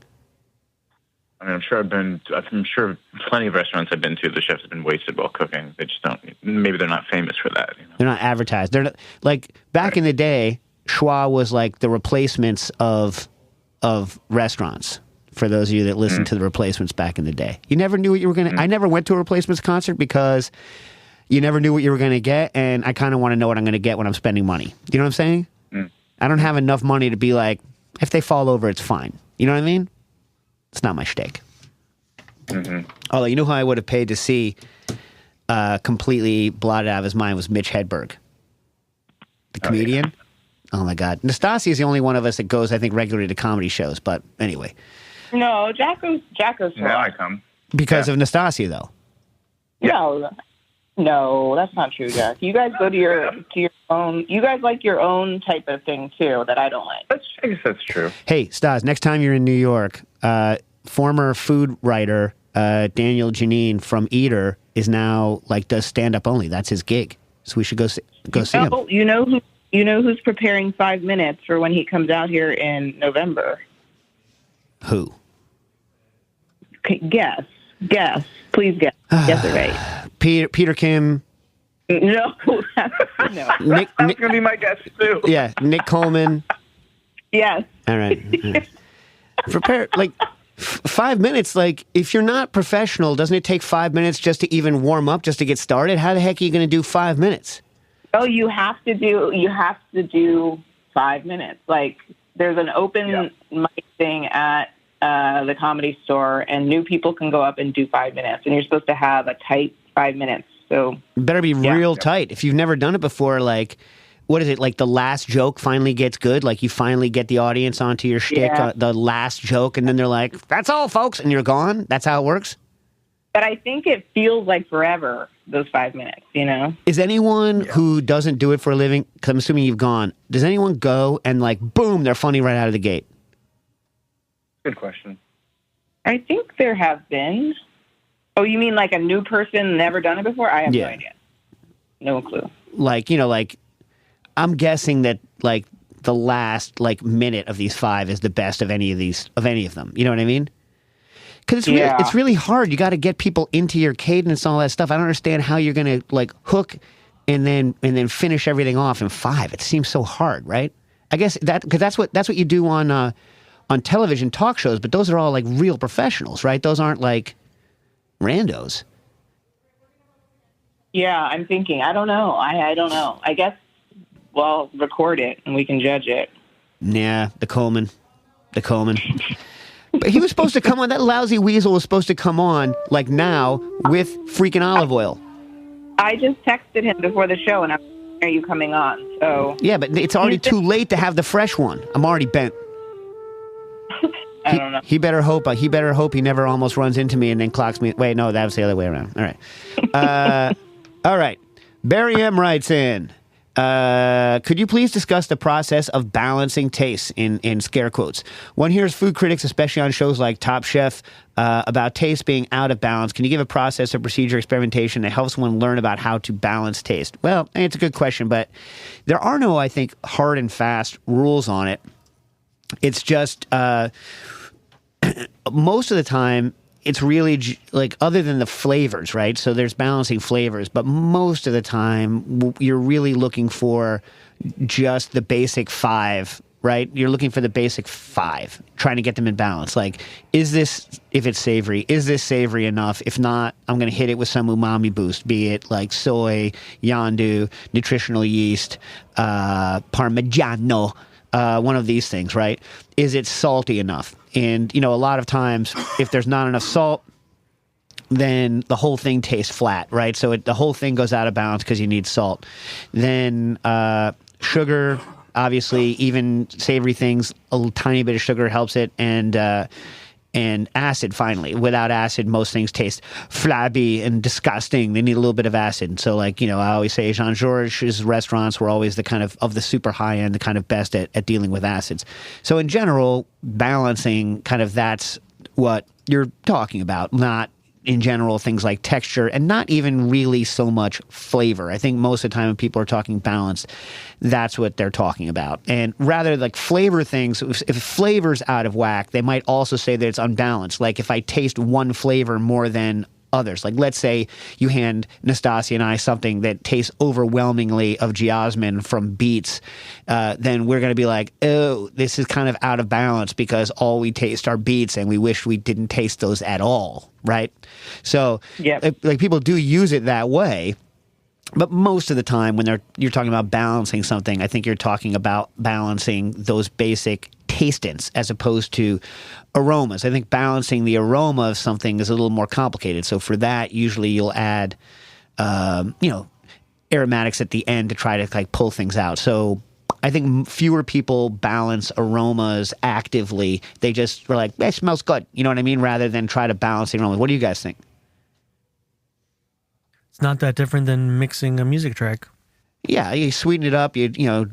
S4: I mean, I'm sure plenty of restaurants I've been to, the chefs have been wasted while cooking. They just don't, maybe they're not famous for that. You know?
S1: They're not advertised. They're not, like back in the day, schwa was like the replacements of restaurants. For those of you that listened to the replacements back in the day, you never knew what you were going to. I never went to a replacements concert because you never knew what you were going to get, and I kind of want to know what I'm going to get when I'm spending money. You know what I'm saying? I don't have enough money to be like, if they fall over, it's fine. You know what I mean? It's not my shtick. Although, you know who I would have paid to see completely blotted out of his mind was Mitch Hedberg, the comedian. Oh my God. Nastasia is the only one of us that goes, I think, regularly to comedy shows. But anyway.
S3: No, Jacko's.
S4: Now I come.
S1: Because of Nastasia, though.
S3: No, that's not true, Jack. You guys go to your own. You guys like your own type of thing too that I don't like.
S4: I guess that's true.
S1: Hey, Stas, next time you're in New York, former food writer Daniel Janine from Eater is now does stand up only. That's his gig. So we should go see him.
S3: You know who's preparing 5 minutes for when he comes out here in November?
S1: Who?
S3: Guess. Please guess. Guess it right.
S1: Peter Kim.
S3: No. No.
S1: Nick,
S4: That's going to be my guess, too.
S1: Yeah, Nick Coleman.
S3: Yes.
S1: All right. Prepare, 5 minutes, if you're not professional, doesn't it take 5 minutes just to even warm up, just to get started? How the heck are you going to do 5 minutes?
S3: Oh, you have to do 5 minutes. There's an open mic thing at the Comedy Store, and new people can go up and do 5 minutes, and you're supposed to have a tight 5 minutes. So
S1: better be real tight. If you've never done it before, what is it, the last joke finally gets good? You finally get the audience onto your shtick, the last joke, and then they're like, that's all, folks, and you're gone? That's how it works?
S3: But I think it feels like forever, those 5 minutes, you know?
S1: Is anyone who doesn't do it for a living, because I'm assuming you've gone, does anyone go and boom, they're funny right out of the gate?
S4: Good question.
S3: I think there have been. Oh, you mean a new person never done it before? I have no idea. No clue.
S1: I'm guessing that the last minute of these 5 is the best of any of them. You know what I mean? Because it's really hard. You got to get people into your cadence and all that stuff. I don't understand how you're going to hook and then finish everything off in 5. It seems so hard, right? I guess because that's what you do on television talk shows, but those are all real professionals, right? Those aren't randos.
S3: Yeah, I'm thinking. I don't know. I don't know. I guess we'll record it and we can judge it.
S1: Yeah, the Coleman. But he was supposed to come on. That lousy weasel was supposed to come on now with freaking olive oil.
S3: I just texted him before the show and I'm are you coming on? So
S1: yeah, but it's already too late to have the fresh one. I'm already bent.
S3: I don't know.
S1: He better hope he never almost runs into me and then clocks me. Wait, no, that was the other way around. All right. All right. Barry M. writes in, could you please discuss the process of balancing tastes in scare quotes? One hears food critics, especially on shows like Top Chef, about taste being out of balance. Can you give a process or procedure experimentation that helps one learn about how to balance taste? Well, it's a good question, but there are no, I think, hard and fast rules on it. It's just most of the time it's really other than the flavors, right? So there's balancing flavors, but most of the time you're really looking for just the basic 5, right? You're looking for the basic 5, trying to get them in balance. Is this, if it's savory, is this savory enough? If not, I'm going to hit it with some umami boost, be it soy, yandu, nutritional yeast, parmigiano, one of these things, right? Is it salty enough? And, a lot of times, if there's not enough salt, then the whole thing tastes flat, right? So the whole thing goes out of balance because you need salt. Then sugar, obviously, even savory things, a tiny bit of sugar helps it. And acid, finally. Without acid, most things taste flabby and disgusting. They need a little bit of acid. So, I always say Jean-Georges' restaurants were always the kind of the super high-end, the kind of best at dealing with acids. So, in general, balancing that's what you're talking about, not in general things like texture and not even really so much flavor. I think most of the time when people are talking balance, that's what they're talking about. And rather like flavor things, if flavor's out of whack, they might also say that it's unbalanced. Like if I taste one flavor more than others. Like let's say you hand Nastasia and I something that tastes overwhelmingly of geosmin from beets, then we're going to be like, oh, this is kind of out of balance because all we taste are beets and we wish we didn't taste those at all, right? So like people do use it that way. But most of the time when you're talking about balancing something, I think you're talking about balancing those basic tastings as opposed to aromas. I think balancing the aroma of something is a little more complicated. So for that, usually you'll add, aromatics at the end to try to like pull things out. So I think fewer people balance aromas actively. They just were like, it smells good. You know what I mean? Rather than try to balance the aroma. What do you guys think?
S2: It's not that different than mixing a music track.
S1: Yeah, you sweeten it up, you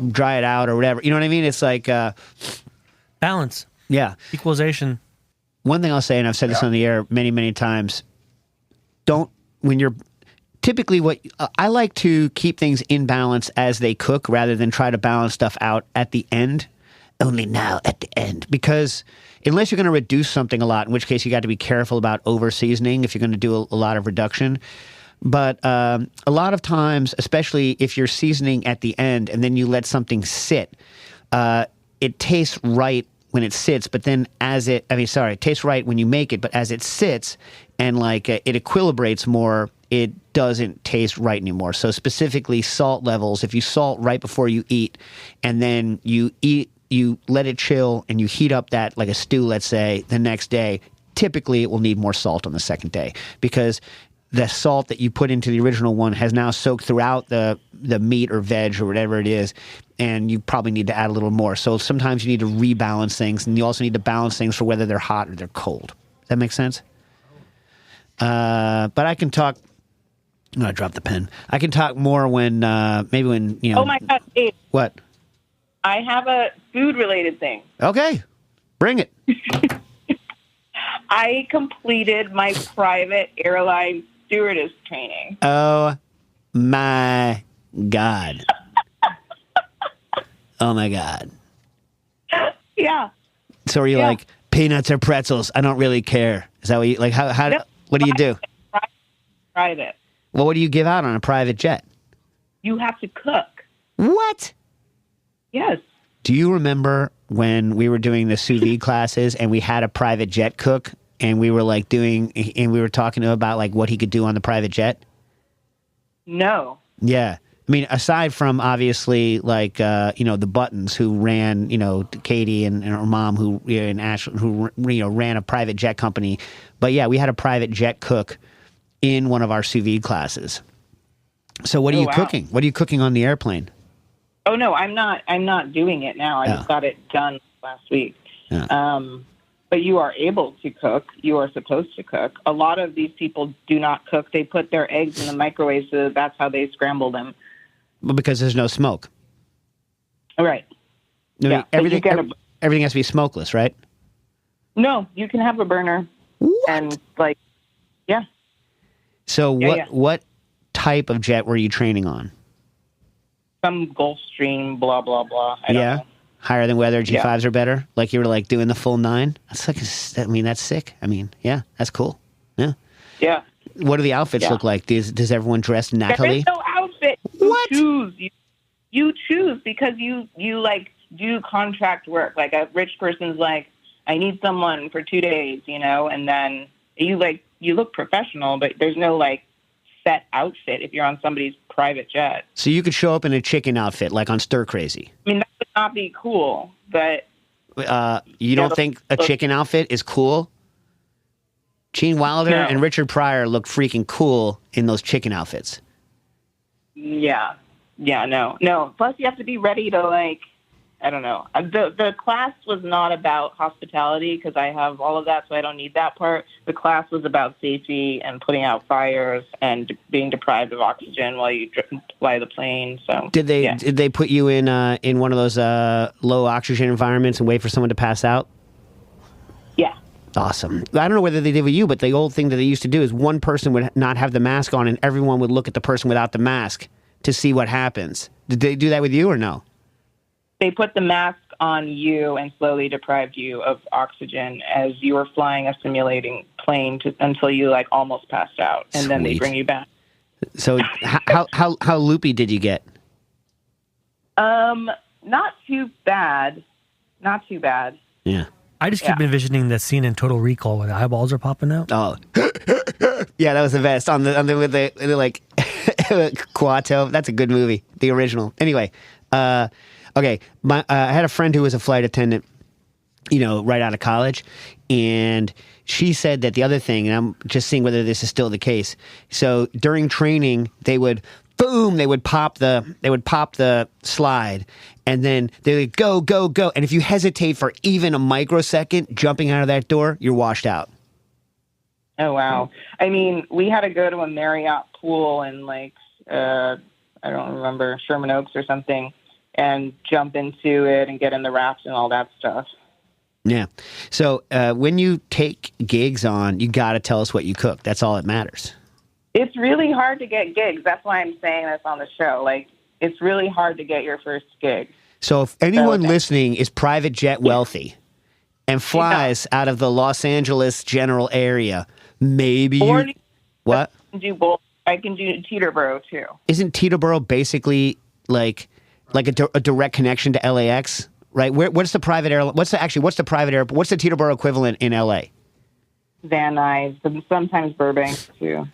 S1: dry it out or whatever. You know what I mean? It's like
S2: balance.
S1: Yeah.
S2: Equalization.
S1: One thing I'll say, and I've said this on the air many, many times, typically what I like to keep things in balance as they cook rather than try to balance stuff out at the end. Only now at the end. Because unless you're going to reduce something a lot, in which case you got to be careful about over seasoning if you're going to do a lot of reduction. But a lot of times, especially if you're seasoning at the end and then you let something sit, it tastes right when it sits, but then it tastes right when you make it, but as it sits and like it equilibrates more, it doesn't taste right anymore. So specifically salt levels, if you salt right before you eat and then you let it chill and you heat up that like a stew, let's say, the next day, typically it will need more salt on the second day because the salt that you put into the original one has now soaked throughout the meat or veg or whatever it is, and you probably need to add a little more. So sometimes you need to rebalance things, and you also need to balance things for whether they're hot or they're cold. Does that make sense? But I can talk. No, I dropped the pen. I can talk more when maybe when you know.
S3: Oh my God, Dave.
S1: What?
S3: I have a food-related thing.
S1: Okay, bring it.
S3: I completed my private airline stewardess training.
S1: Oh my God. Oh my God.
S3: Yeah.
S1: So are you like peanuts or pretzels? I don't really care. Is that what you like? How?
S3: No,
S1: what do you do?
S3: Private.
S1: Well, what do you give out on a private jet?
S3: You have to cook.
S1: What?
S3: Yes.
S1: Do you remember when we were doing the sous vide classes and we had a private jet cook and we were like we were talking to him about like what he could do on the private jet?
S3: No.
S1: Yeah. I mean, aside from obviously like, the Buttons who ran, Katie and her mom and Ashley who, ran a private jet company. But yeah, we had a private jet cook in one of our sous vide classes. So what are you cooking? What are you cooking on the airplane?
S3: Oh no, I'm not doing it now. I just got it done last week.
S1: Yeah.
S3: But you are able to cook. You are supposed to cook. A lot of these people do not cook. They put their eggs in the microwave, so that's how they scramble them.
S1: Well, because there's no smoke.
S3: Right.
S1: I mean,
S3: Yeah.
S1: everything has to be smokeless, right?
S3: No, you can have a burner.
S1: What?
S3: And yeah.
S1: So what type of jet were you training on?
S3: Some Gulfstream, blah, blah, blah. I don't know.
S1: Higher than weather, G5s are better? Like you were like doing the full 9? That's that's sick. I mean, yeah, that's cool. Yeah.
S3: Yeah.
S1: What do the outfits look like? Does everyone dress nackily?
S3: There is no outfit.
S1: What?
S3: You choose because you like do contract work. Like a rich person's like, I need someone for 2 days, and then you look professional, but there's no like set outfit if you're on somebody's private jet.
S1: So you could show up in a chicken outfit like on Stir Crazy.
S3: I mean, that would not be cool, but
S1: you don't think a chicken outfit is cool? Gene Wilder and Richard Pryor look freaking cool in those chicken outfits.
S3: Yeah. Yeah, no. Plus, you have to be ready to, like, I don't know. The class was not about hospitality because I have all of that, so I don't need that part. The class was about safety and putting out fires and being deprived of oxygen while you fly the plane. So
S1: did they put you in one of those low oxygen environments and wait for someone to pass out?
S3: Yeah.
S1: Awesome. I don't know whether they did with you, but the old thing that they used to do is one person would not have the mask on and everyone would look at the person without the mask to see what happens. Did they do that with you or no?
S3: They put the mask on you and slowly deprived you of oxygen as you were flying a simulating plane until you like almost passed out, and then they
S1: Sweet.
S3: bring you back.
S1: So how loopy did you get?
S3: Not too bad. Not too bad.
S1: Yeah.
S2: I just keep envisioning that scene in Total Recall where the eyeballs are popping out.
S1: Oh, yeah, that was the best on the with the like Kuato. That's a good movie, the original. Anyway, okay, I had a friend who was a flight attendant, right out of college, and she said that the other thing, and I'm just seeing whether this is still the case. So during training, they would pop the slide, and then they would go, go, go. And if you hesitate for even a microsecond jumping out of that door, you're washed out.
S3: Oh, wow. I mean, we had to go to a Marriott pool in I don't remember, Sherman Oaks or something, and jump into it and get in the rafts and all that stuff.
S1: Yeah. So when you take gigs on, you got to tell us what you cook. That's all that matters.
S3: It's really hard to get gigs. That's why I'm saying this on the show. It's really hard to get your first gig.
S1: So if anyone listening is private jet wealthy and flies out of the Los Angeles general area, maybe what?
S3: I can do both. I can do Teterboro too.
S1: Isn't Teterboro basically like a direct connection to LAX? Right? What's the private airline? What's the private airport? What's the Teterboro equivalent in LA?
S3: Van Nuys, sometimes Burbank too.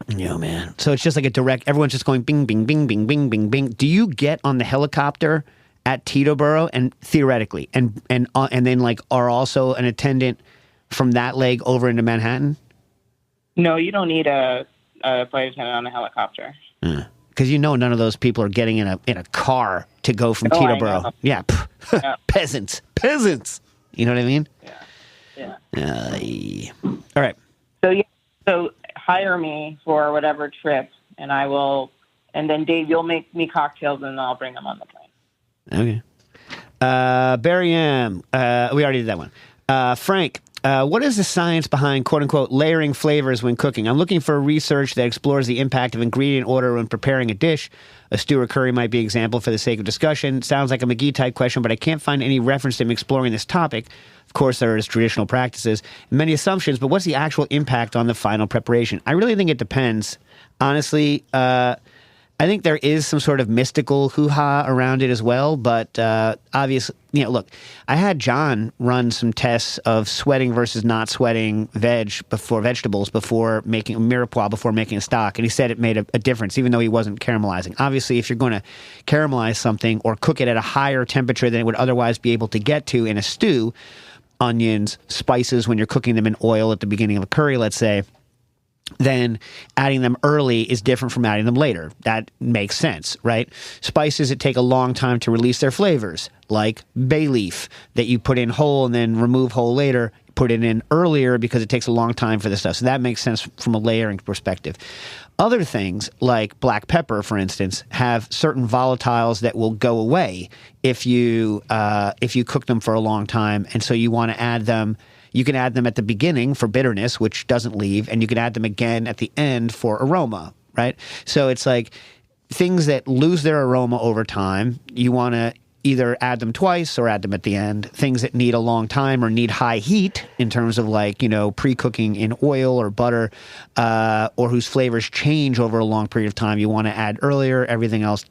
S1: Yeah, man. So it's just like a direct. Everyone's just going bing, bing, bing, bing, bing, bing, bing. Do you get on the helicopter at Teterboro and theoretically, and then are also an attendant from that leg over into Manhattan?
S3: No, you don't need a flight attendant on a helicopter.
S1: Because none of those people are getting in a car to go from Teterboro. Yeah, yeah. Peasants. You know what I mean?
S3: Yeah.
S1: All right.
S3: So hire me for whatever trip, and I will. And then Dave, you'll make me cocktails, and I'll bring them on the plane.
S1: Okay. Barry M. We already did that one. Frank. What is the science behind quote-unquote layering flavors when cooking? I'm looking for research that explores the impact of ingredient order when preparing a dish. A stew or curry might be an example for the sake of discussion. Sounds like a McGee-type question, but I can't find any reference to him exploring this topic. Of course, there is traditional practices and many assumptions, but what's the actual impact on the final preparation? I really think it depends. Honestly, I think there is some sort of mystical hoo-ha around it as well, but obviously, look, I had John run some tests of sweating versus not sweating vegetables before making mirepoix, before making a stock, and he said it made a difference, even though he wasn't caramelizing. Obviously, if you're going to caramelize something or cook it at a higher temperature than it would otherwise be able to get to in a stew, onions, spices, when you're cooking them in oil at the beginning of a curry, let's say, then adding them early is different from adding them later. That makes sense, right? Spices that take a long time to release their flavors, like bay leaf that you put in whole and then remove whole later, put it in earlier because it takes a long time for this stuff. So that makes sense from a layering perspective. Other things, like black pepper, for instance, have certain volatiles that will go away if you cook them for a long time, and so you want to add them. You can add them at the beginning for bitterness, which doesn't leave, and you can add them again at the end for aroma, right? So it's like things that lose their aroma over time, you want to either add them twice or add them at the end. Things that need a long time or need high heat in terms of pre-cooking in oil or butter, or whose flavors change over a long period of time, you want to add earlier. Everything else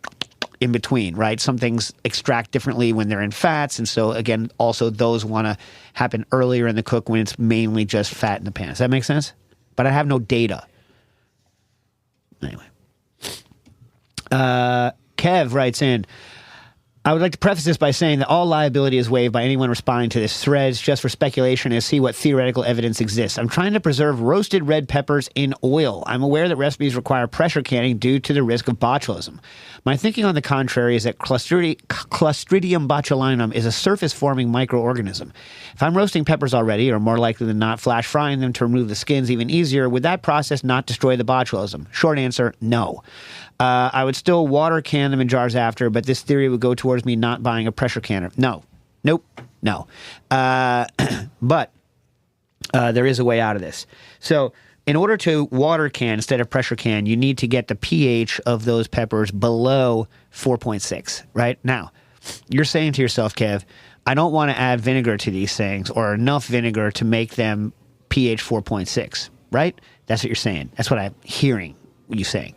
S1: in between, right? Some things extract differently when they're in fats, and so again, also those want to happen earlier in the cook when it's mainly just fat in the pan. Does that make sense? But I have no data. Anyway. Kev writes in, I would like to preface this by saying that all liability is waived by anyone responding to this thread just for speculation and see what theoretical evidence exists. I'm trying to preserve roasted red peppers in oil. I'm aware that recipes require pressure canning due to the risk of botulism. My thinking on the contrary is that Clostridium botulinum is a surface-forming microorganism. If I'm roasting peppers already, or more likely than not, flash frying them to remove the skins even easier, would that process not destroy the botulism? Short answer, no. I would still water can them in jars after, but this theory would go towards me not buying a pressure canner. No. Nope. No. But There is a way out of this. So in order to water can instead of pressure can, you need to get the pH of those peppers below 4.6, right? Now, you're saying to yourself, Kev, I don't want to add vinegar to these things or enough vinegar to make them pH 4.6, right? That's what you're saying. That's what I'm hearing you saying.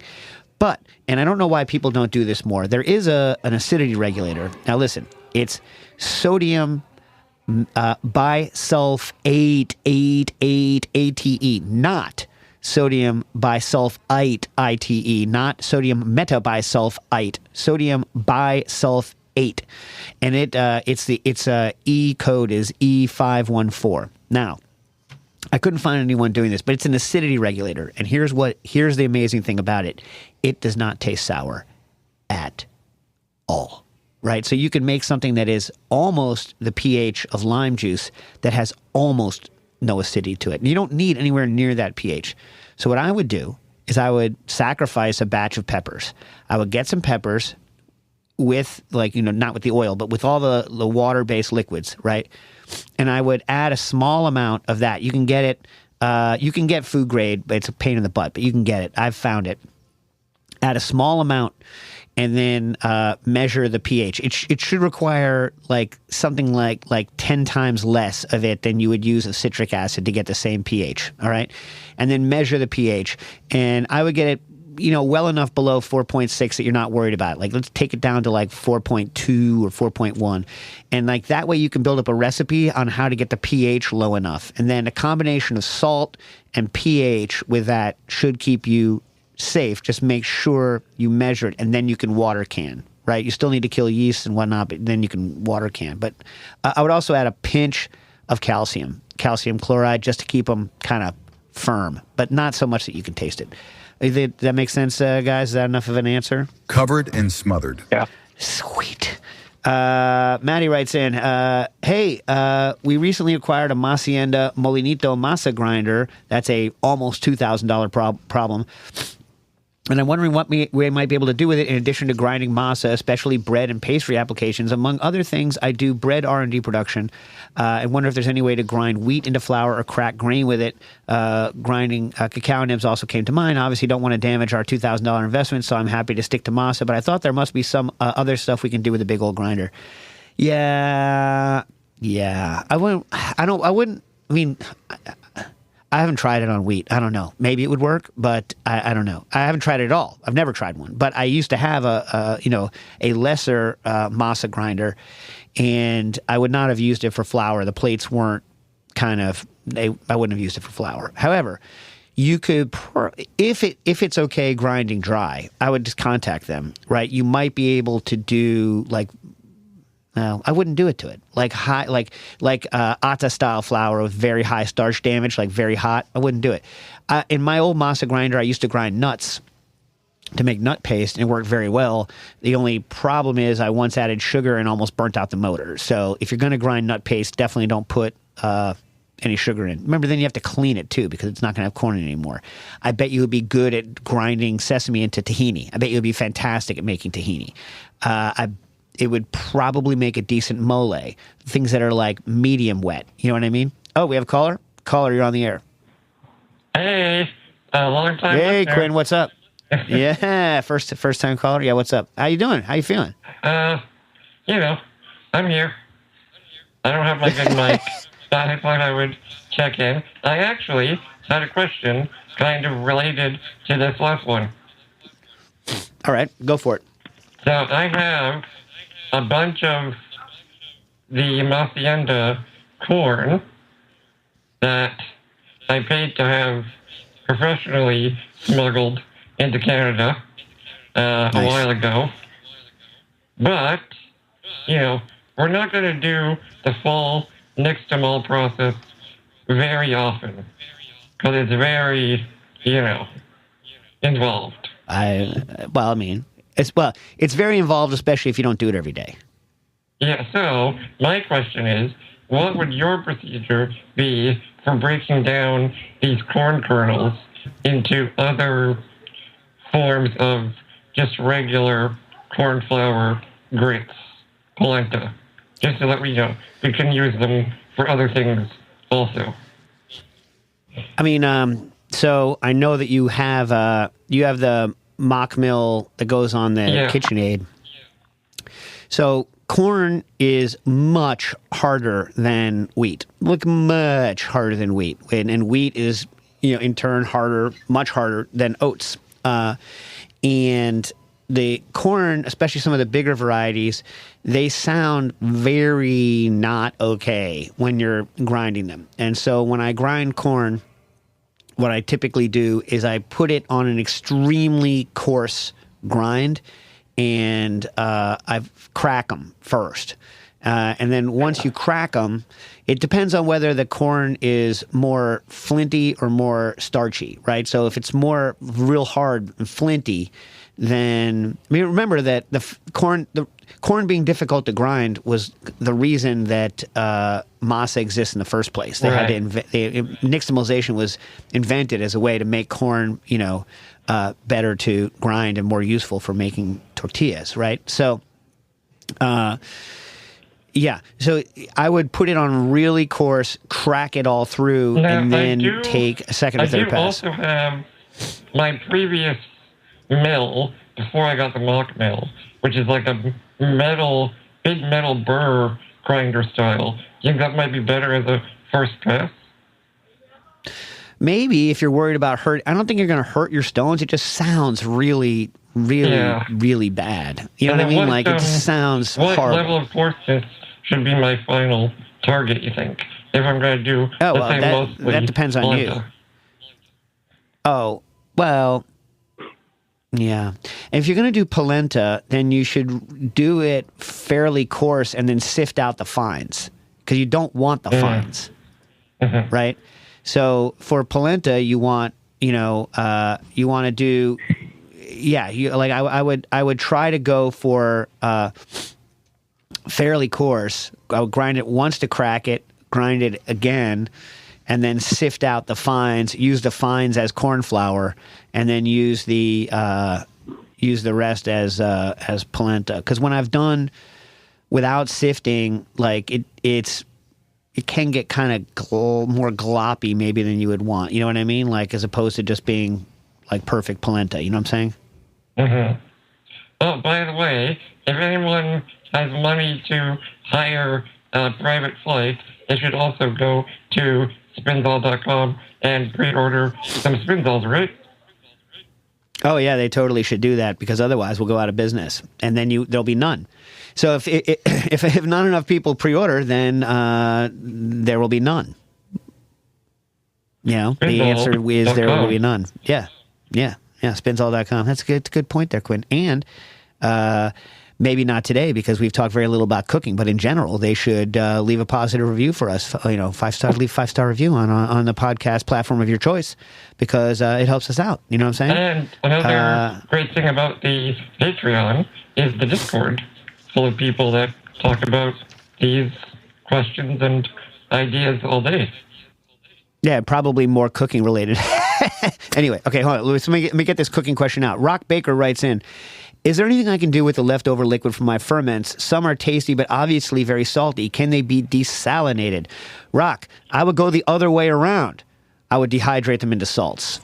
S1: But, and I don't know why people don't do this more, there is an acidity regulator. Now listen, it's sodium bisulfate, ATE, not sodium bisulfite, ITE, not sodium metabisulfite, sodium bisulfate, and its E code is E514. Now, I couldn't find anyone doing this, but it's an acidity regulator, and here's the amazing thing about it: it does not taste sour at all. Right, so you can make something that is almost the pH of lime juice that has almost no acidity to it. And you don't need anywhere near that pH. So what I would do is I would sacrifice a batch of peppers. I would get some peppers with, like, not with the oil, but with all the water-based liquids, right? And I would add a small amount of that. You can get it. You can get food grade, but it's a pain in the butt. But you can get it. I've found it. Add a small amount. And then measure the pH. It should require something like 10 times less of it than you would use of citric acid to get the same pH. All right, and then measure the pH. And I would get it, well enough below 4.6 that you're not worried about it. Like, let's take it down to 4.2 or 4.1, and that way you can build up a recipe on how to get the pH low enough. And then a combination of salt and pH with that should keep you safe. Just make sure you measure it, and then you can water can, right? You still need to kill yeast and whatnot, but then you can water can. But I would also add a pinch of calcium chloride, just to keep them kind of firm, but not so much that you can taste it. Does that make sense, guys? Is that enough of an answer?
S7: Covered and smothered.
S4: Yeah.
S1: Sweet. Maddie writes in, hey, we recently acquired a Hacienda Molinito masa grinder. That's a almost $2,000 problem. And I'm wondering what we might be able to do with it in addition to grinding masa, especially bread and pastry applications. Among other things, I do bread R&D production. I wonder if there's any way to grind wheat into flour or crack grain with it. Grinding cacao nibs also came to mind. Obviously, don't want to damage our $2,000 investment, so I'm happy to stick to masa. But I thought there must be some other stuff we can do with a big old grinder. Yeah. I haven't tried it on wheat. I don't know. Maybe it would work, but I don't know. I haven't tried it at all. I've never tried one. But I used to have a lesser masa grinder, and I would not have used it for flour. The plates weren't I wouldn't have used it for flour. However, you could, if it's okay grinding dry, I would just contact them, right? You might be able to do no, I wouldn't do it to it. Atta style flour with very high starch damage, very hot. I wouldn't do it. In my old masa grinder, I used to grind nuts to make nut paste, and it worked very well. The only problem is I once added sugar and almost burnt out the motor. So if you're going to grind nut paste, definitely don't put any sugar in. Remember, then you have to clean it too, because it's not going to have corn in it anymore. I bet you would be good at grinding sesame into tahini. I bet you would be fantastic at making tahini. It would probably make a decent mole. Things that are medium wet. You know what I mean? Oh, we have a caller? Caller, you're on the air.
S8: Hey, long time.
S1: Hey,
S8: listener.
S1: Quinn, what's up? Yeah, first time caller. Yeah, what's up? How you doing? How you feeling?
S8: I'm here. I don't have my good mic, but I thought I would check in. I actually had a question kind of related to this last one.
S1: All right, go for it.
S8: So I have a bunch of the Hacienda corn that I paid to have professionally smuggled into Canada a while ago. But, we're not going to do the full nixtamal process very often because it's very, involved.
S1: It's very involved, especially if you don't do it every day.
S8: Yeah, so my question is, what would your procedure be for breaking down these corn kernels into other forms of just regular corn flour grits, polenta, just so that we can use them for other things also?
S1: I mean, so I know that you have the mock mill that goes on the KitchenAid. So corn is much harder than wheat. Look, much harder than wheat, and wheat is, in turn much harder than oats. And the corn, especially some of the bigger varieties, they sound very not okay when you're grinding them. And so when I grind corn, what I typically do is I put it on an extremely coarse grind, and I crack them first. And then once you crack them, it depends on whether the corn is more flinty or more starchy, right? So if it's more real hard and flinty, then remember that the corn being difficult to grind was the reason that masa exists in the first place. They had to nixtamalization was invented as a way to make corn, better to grind and more useful for making tortillas, right? So, so I would put it on really coarse, crack it all through, and then take a second or third pass.
S8: I do also have my previous mill before I got the mock mill, which is like a big metal burr grinder style. You think that might be better as a first pass?
S1: Maybe if you're worried about hurt. I don't think you're going to hurt your stones. It just sounds really, really, really bad. You know what I mean? Like it just sounds horrible.
S8: What level of coarseness should be my final target, you think? If I'm going to do,
S1: that depends on you. Oh, well, yeah. And if you're going to do polenta, then you should do it fairly coarse and then sift out the fines, because you don't want the fines, right? So for polenta, you want, you want to do, I would try to go for fairly coarse. I would grind it once to crack it, grind it again, and then sift out the fines. Use the fines as corn flour, and then use the rest as polenta. Because when I've done without sifting, like it can get kind of more gloppy maybe than you would want. You know what I mean? Like as opposed to just being like perfect polenta. You know what I'm saying?
S8: Mm-hmm. Oh, by the way, if anyone has money to hire a private flight, they should also go to spinzall.com and pre-order some spinzalls, right?
S1: Oh yeah, they totally should do that, because otherwise we'll go out of business, and then there'll be none. So if not enough people pre-order, then there will be none. The answer is there will be none. Yeah. Spinzall.com. That's a good point there, Quinn. And maybe not today, because we've talked very little about cooking, but in general, they should leave a positive review for us. Leave 5-star review on the podcast platform of your choice, because it helps us out. You know what I'm saying?
S8: And another great thing about the Patreon is the Discord, full of people that talk about these questions and ideas all day.
S1: Yeah, probably more cooking related. Anyway, okay, hold on, Louis. Let me get this cooking question out. Rock Baker writes in, is there anything I can do with the leftover liquid from my ferments? Some are tasty, but obviously very salty. Can they be desalinated? Rock, I would go the other way around. I would dehydrate them into salts.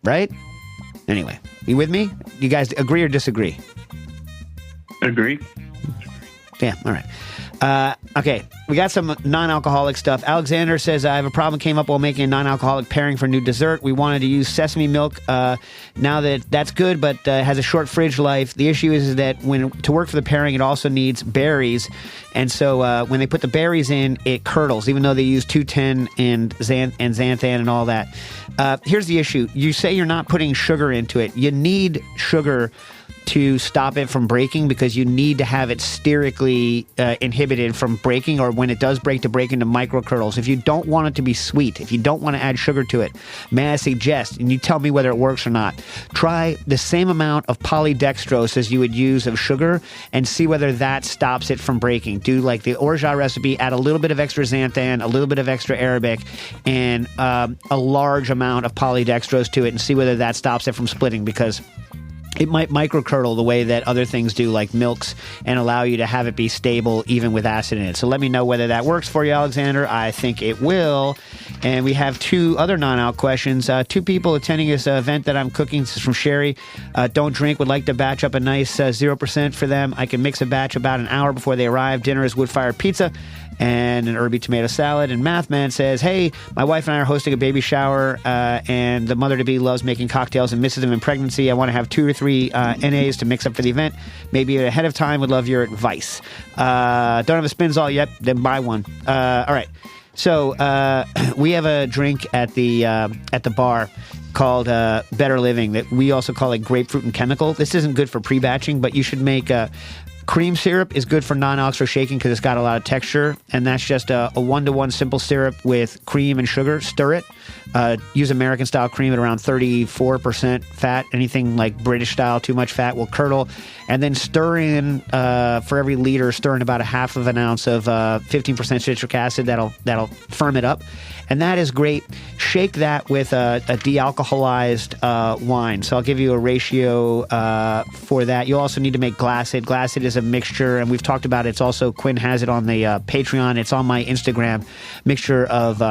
S1: Right? Anyway, you with me? You guys agree or disagree?
S4: Agree.
S1: Yeah, all right. Okay, we got some non-alcoholic stuff. Alexander says, I have a problem came up while making a non-alcoholic pairing for new dessert. We wanted to use sesame milk. Now that's good, but has a short fridge life. The issue is that to work for the pairing, it also needs berries. And so when they put the berries in, it curdles, even though they use 210 and xanthan and all that. Here's the issue. You say you're not putting sugar into it. You need sugar to stop it from breaking, because you need to have it sterically inhibited from breaking, or when it does break, to break into microkernels. If you don't want it to be sweet, if you don't want to add sugar to it, may I suggest, and you tell me whether it works or not, try the same amount of polydextrose as you would use of sugar and see whether that stops it from breaking. Do like the orgeat recipe, add a little bit of extra xanthan, a little bit of extra Arabic, and a large amount of polydextrose to it, and see whether that stops it from splitting, because it might microcurdle the way that other things do, like milks, and allow you to have it be stable even with acid in it. So let me know whether that works for you, Alexander. I think it will. And we have 2 other non-alc questions. 2 people attending this event that I'm cooking. This is from Sherry. Don't drink. Would like to batch up a nice 0% for them. I can mix a batch about an hour before they arrive. Dinner is wood-fired pizza and an herby tomato salad. And Mathman says, hey, my wife and I are hosting a baby shower, and the mother-to-be loves making cocktails and misses them in pregnancy. I want to have 2 or 3 NAs to mix up for the event. Maybe ahead of time. Would love your advice. Don't have a Spinzall yet. Then buy one. All right. So we have a drink at the bar called Better Living that we also call it grapefruit and chemical. This isn't good for pre-batching, but you should make cream syrup is good for non-alcs or shaking because it's got a lot of texture, and that's just a 1-to-1 simple syrup with cream and sugar. Stir it. Use American-style cream at around 34% fat. Anything like British-style, too much fat will curdle. And then stir in, for every liter, stir in about a half of an ounce of 15% citric acid. That'll firm it up. And that is great. Shake that with a de-alcoholized wine. So I'll give you a ratio for that. You also need to make Glassed. Glassed is a mixture, and we've talked about it. It's also, Quinn has it on the Patreon. It's on my Instagram. Mixture of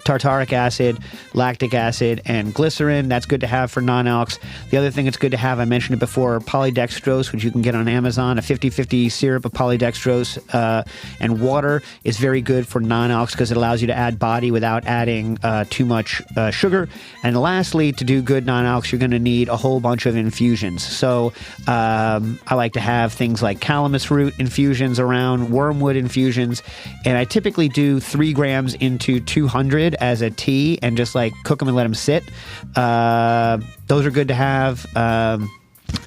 S1: tartaric acid, lactic acid, and glycerin. That's good to have for non-alcs. The other thing that's good to have, I mentioned it before, polydextrose, which you can get on Amazon. A 50-50 syrup of polydextrose and water is very good for non-alcs because it allows you to add body without adding too much sugar. And lastly, to do good non-alcs, you're going to need a whole bunch of infusions. So I like to have things like calamus root infusions around, wormwood infusions, and I typically do 3 grams into 200 as a tea and just like cook them and let them sit. Those are good to have.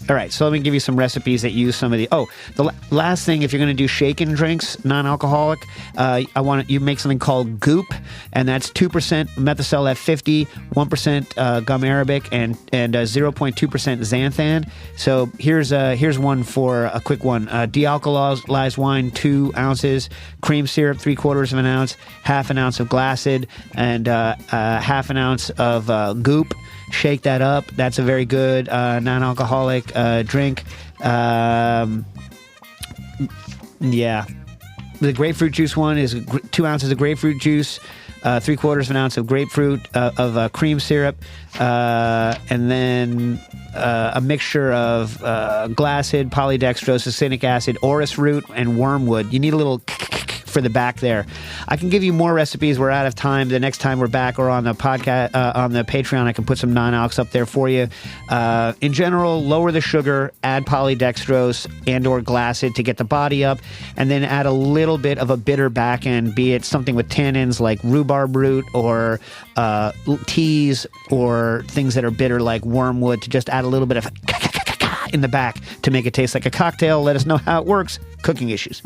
S1: All right, so let me give you some recipes that use some of the... Oh, the last thing, if you're going to do shaken drinks, non-alcoholic, you make something called Goop, and that's 2% Methocel F50, 1% gum arabic, and 0.2% xanthan. So here's one for a quick one. Dealcoholized wine, 2 ounces, cream syrup, 3/4 of an ounce, half an ounce of Glassed, and half an ounce of Goop. Shake that up. That's a very good non-alcoholic drink. Yeah. The grapefruit juice one is 2 ounces of grapefruit juice, 3/4 of an ounce of grapefruit, of cream syrup, and then a mixture of Glassed, polydextrose, succinic acid, orris root, and wormwood. You need a little for the back there. I can give you more recipes. We're out of time. The next time we're back or on the podcast, on the Patreon, I can put some non-alcs up there for you. In general, lower the sugar, add polydextrose and or Glassed to get the body up, and then add a little bit of a bitter back end, be it something with tannins like rhubarb root or teas or things that are bitter like wormwood, to just add a little bit of in the back to make it taste like a cocktail. Let us know how it works. Cooking Issues.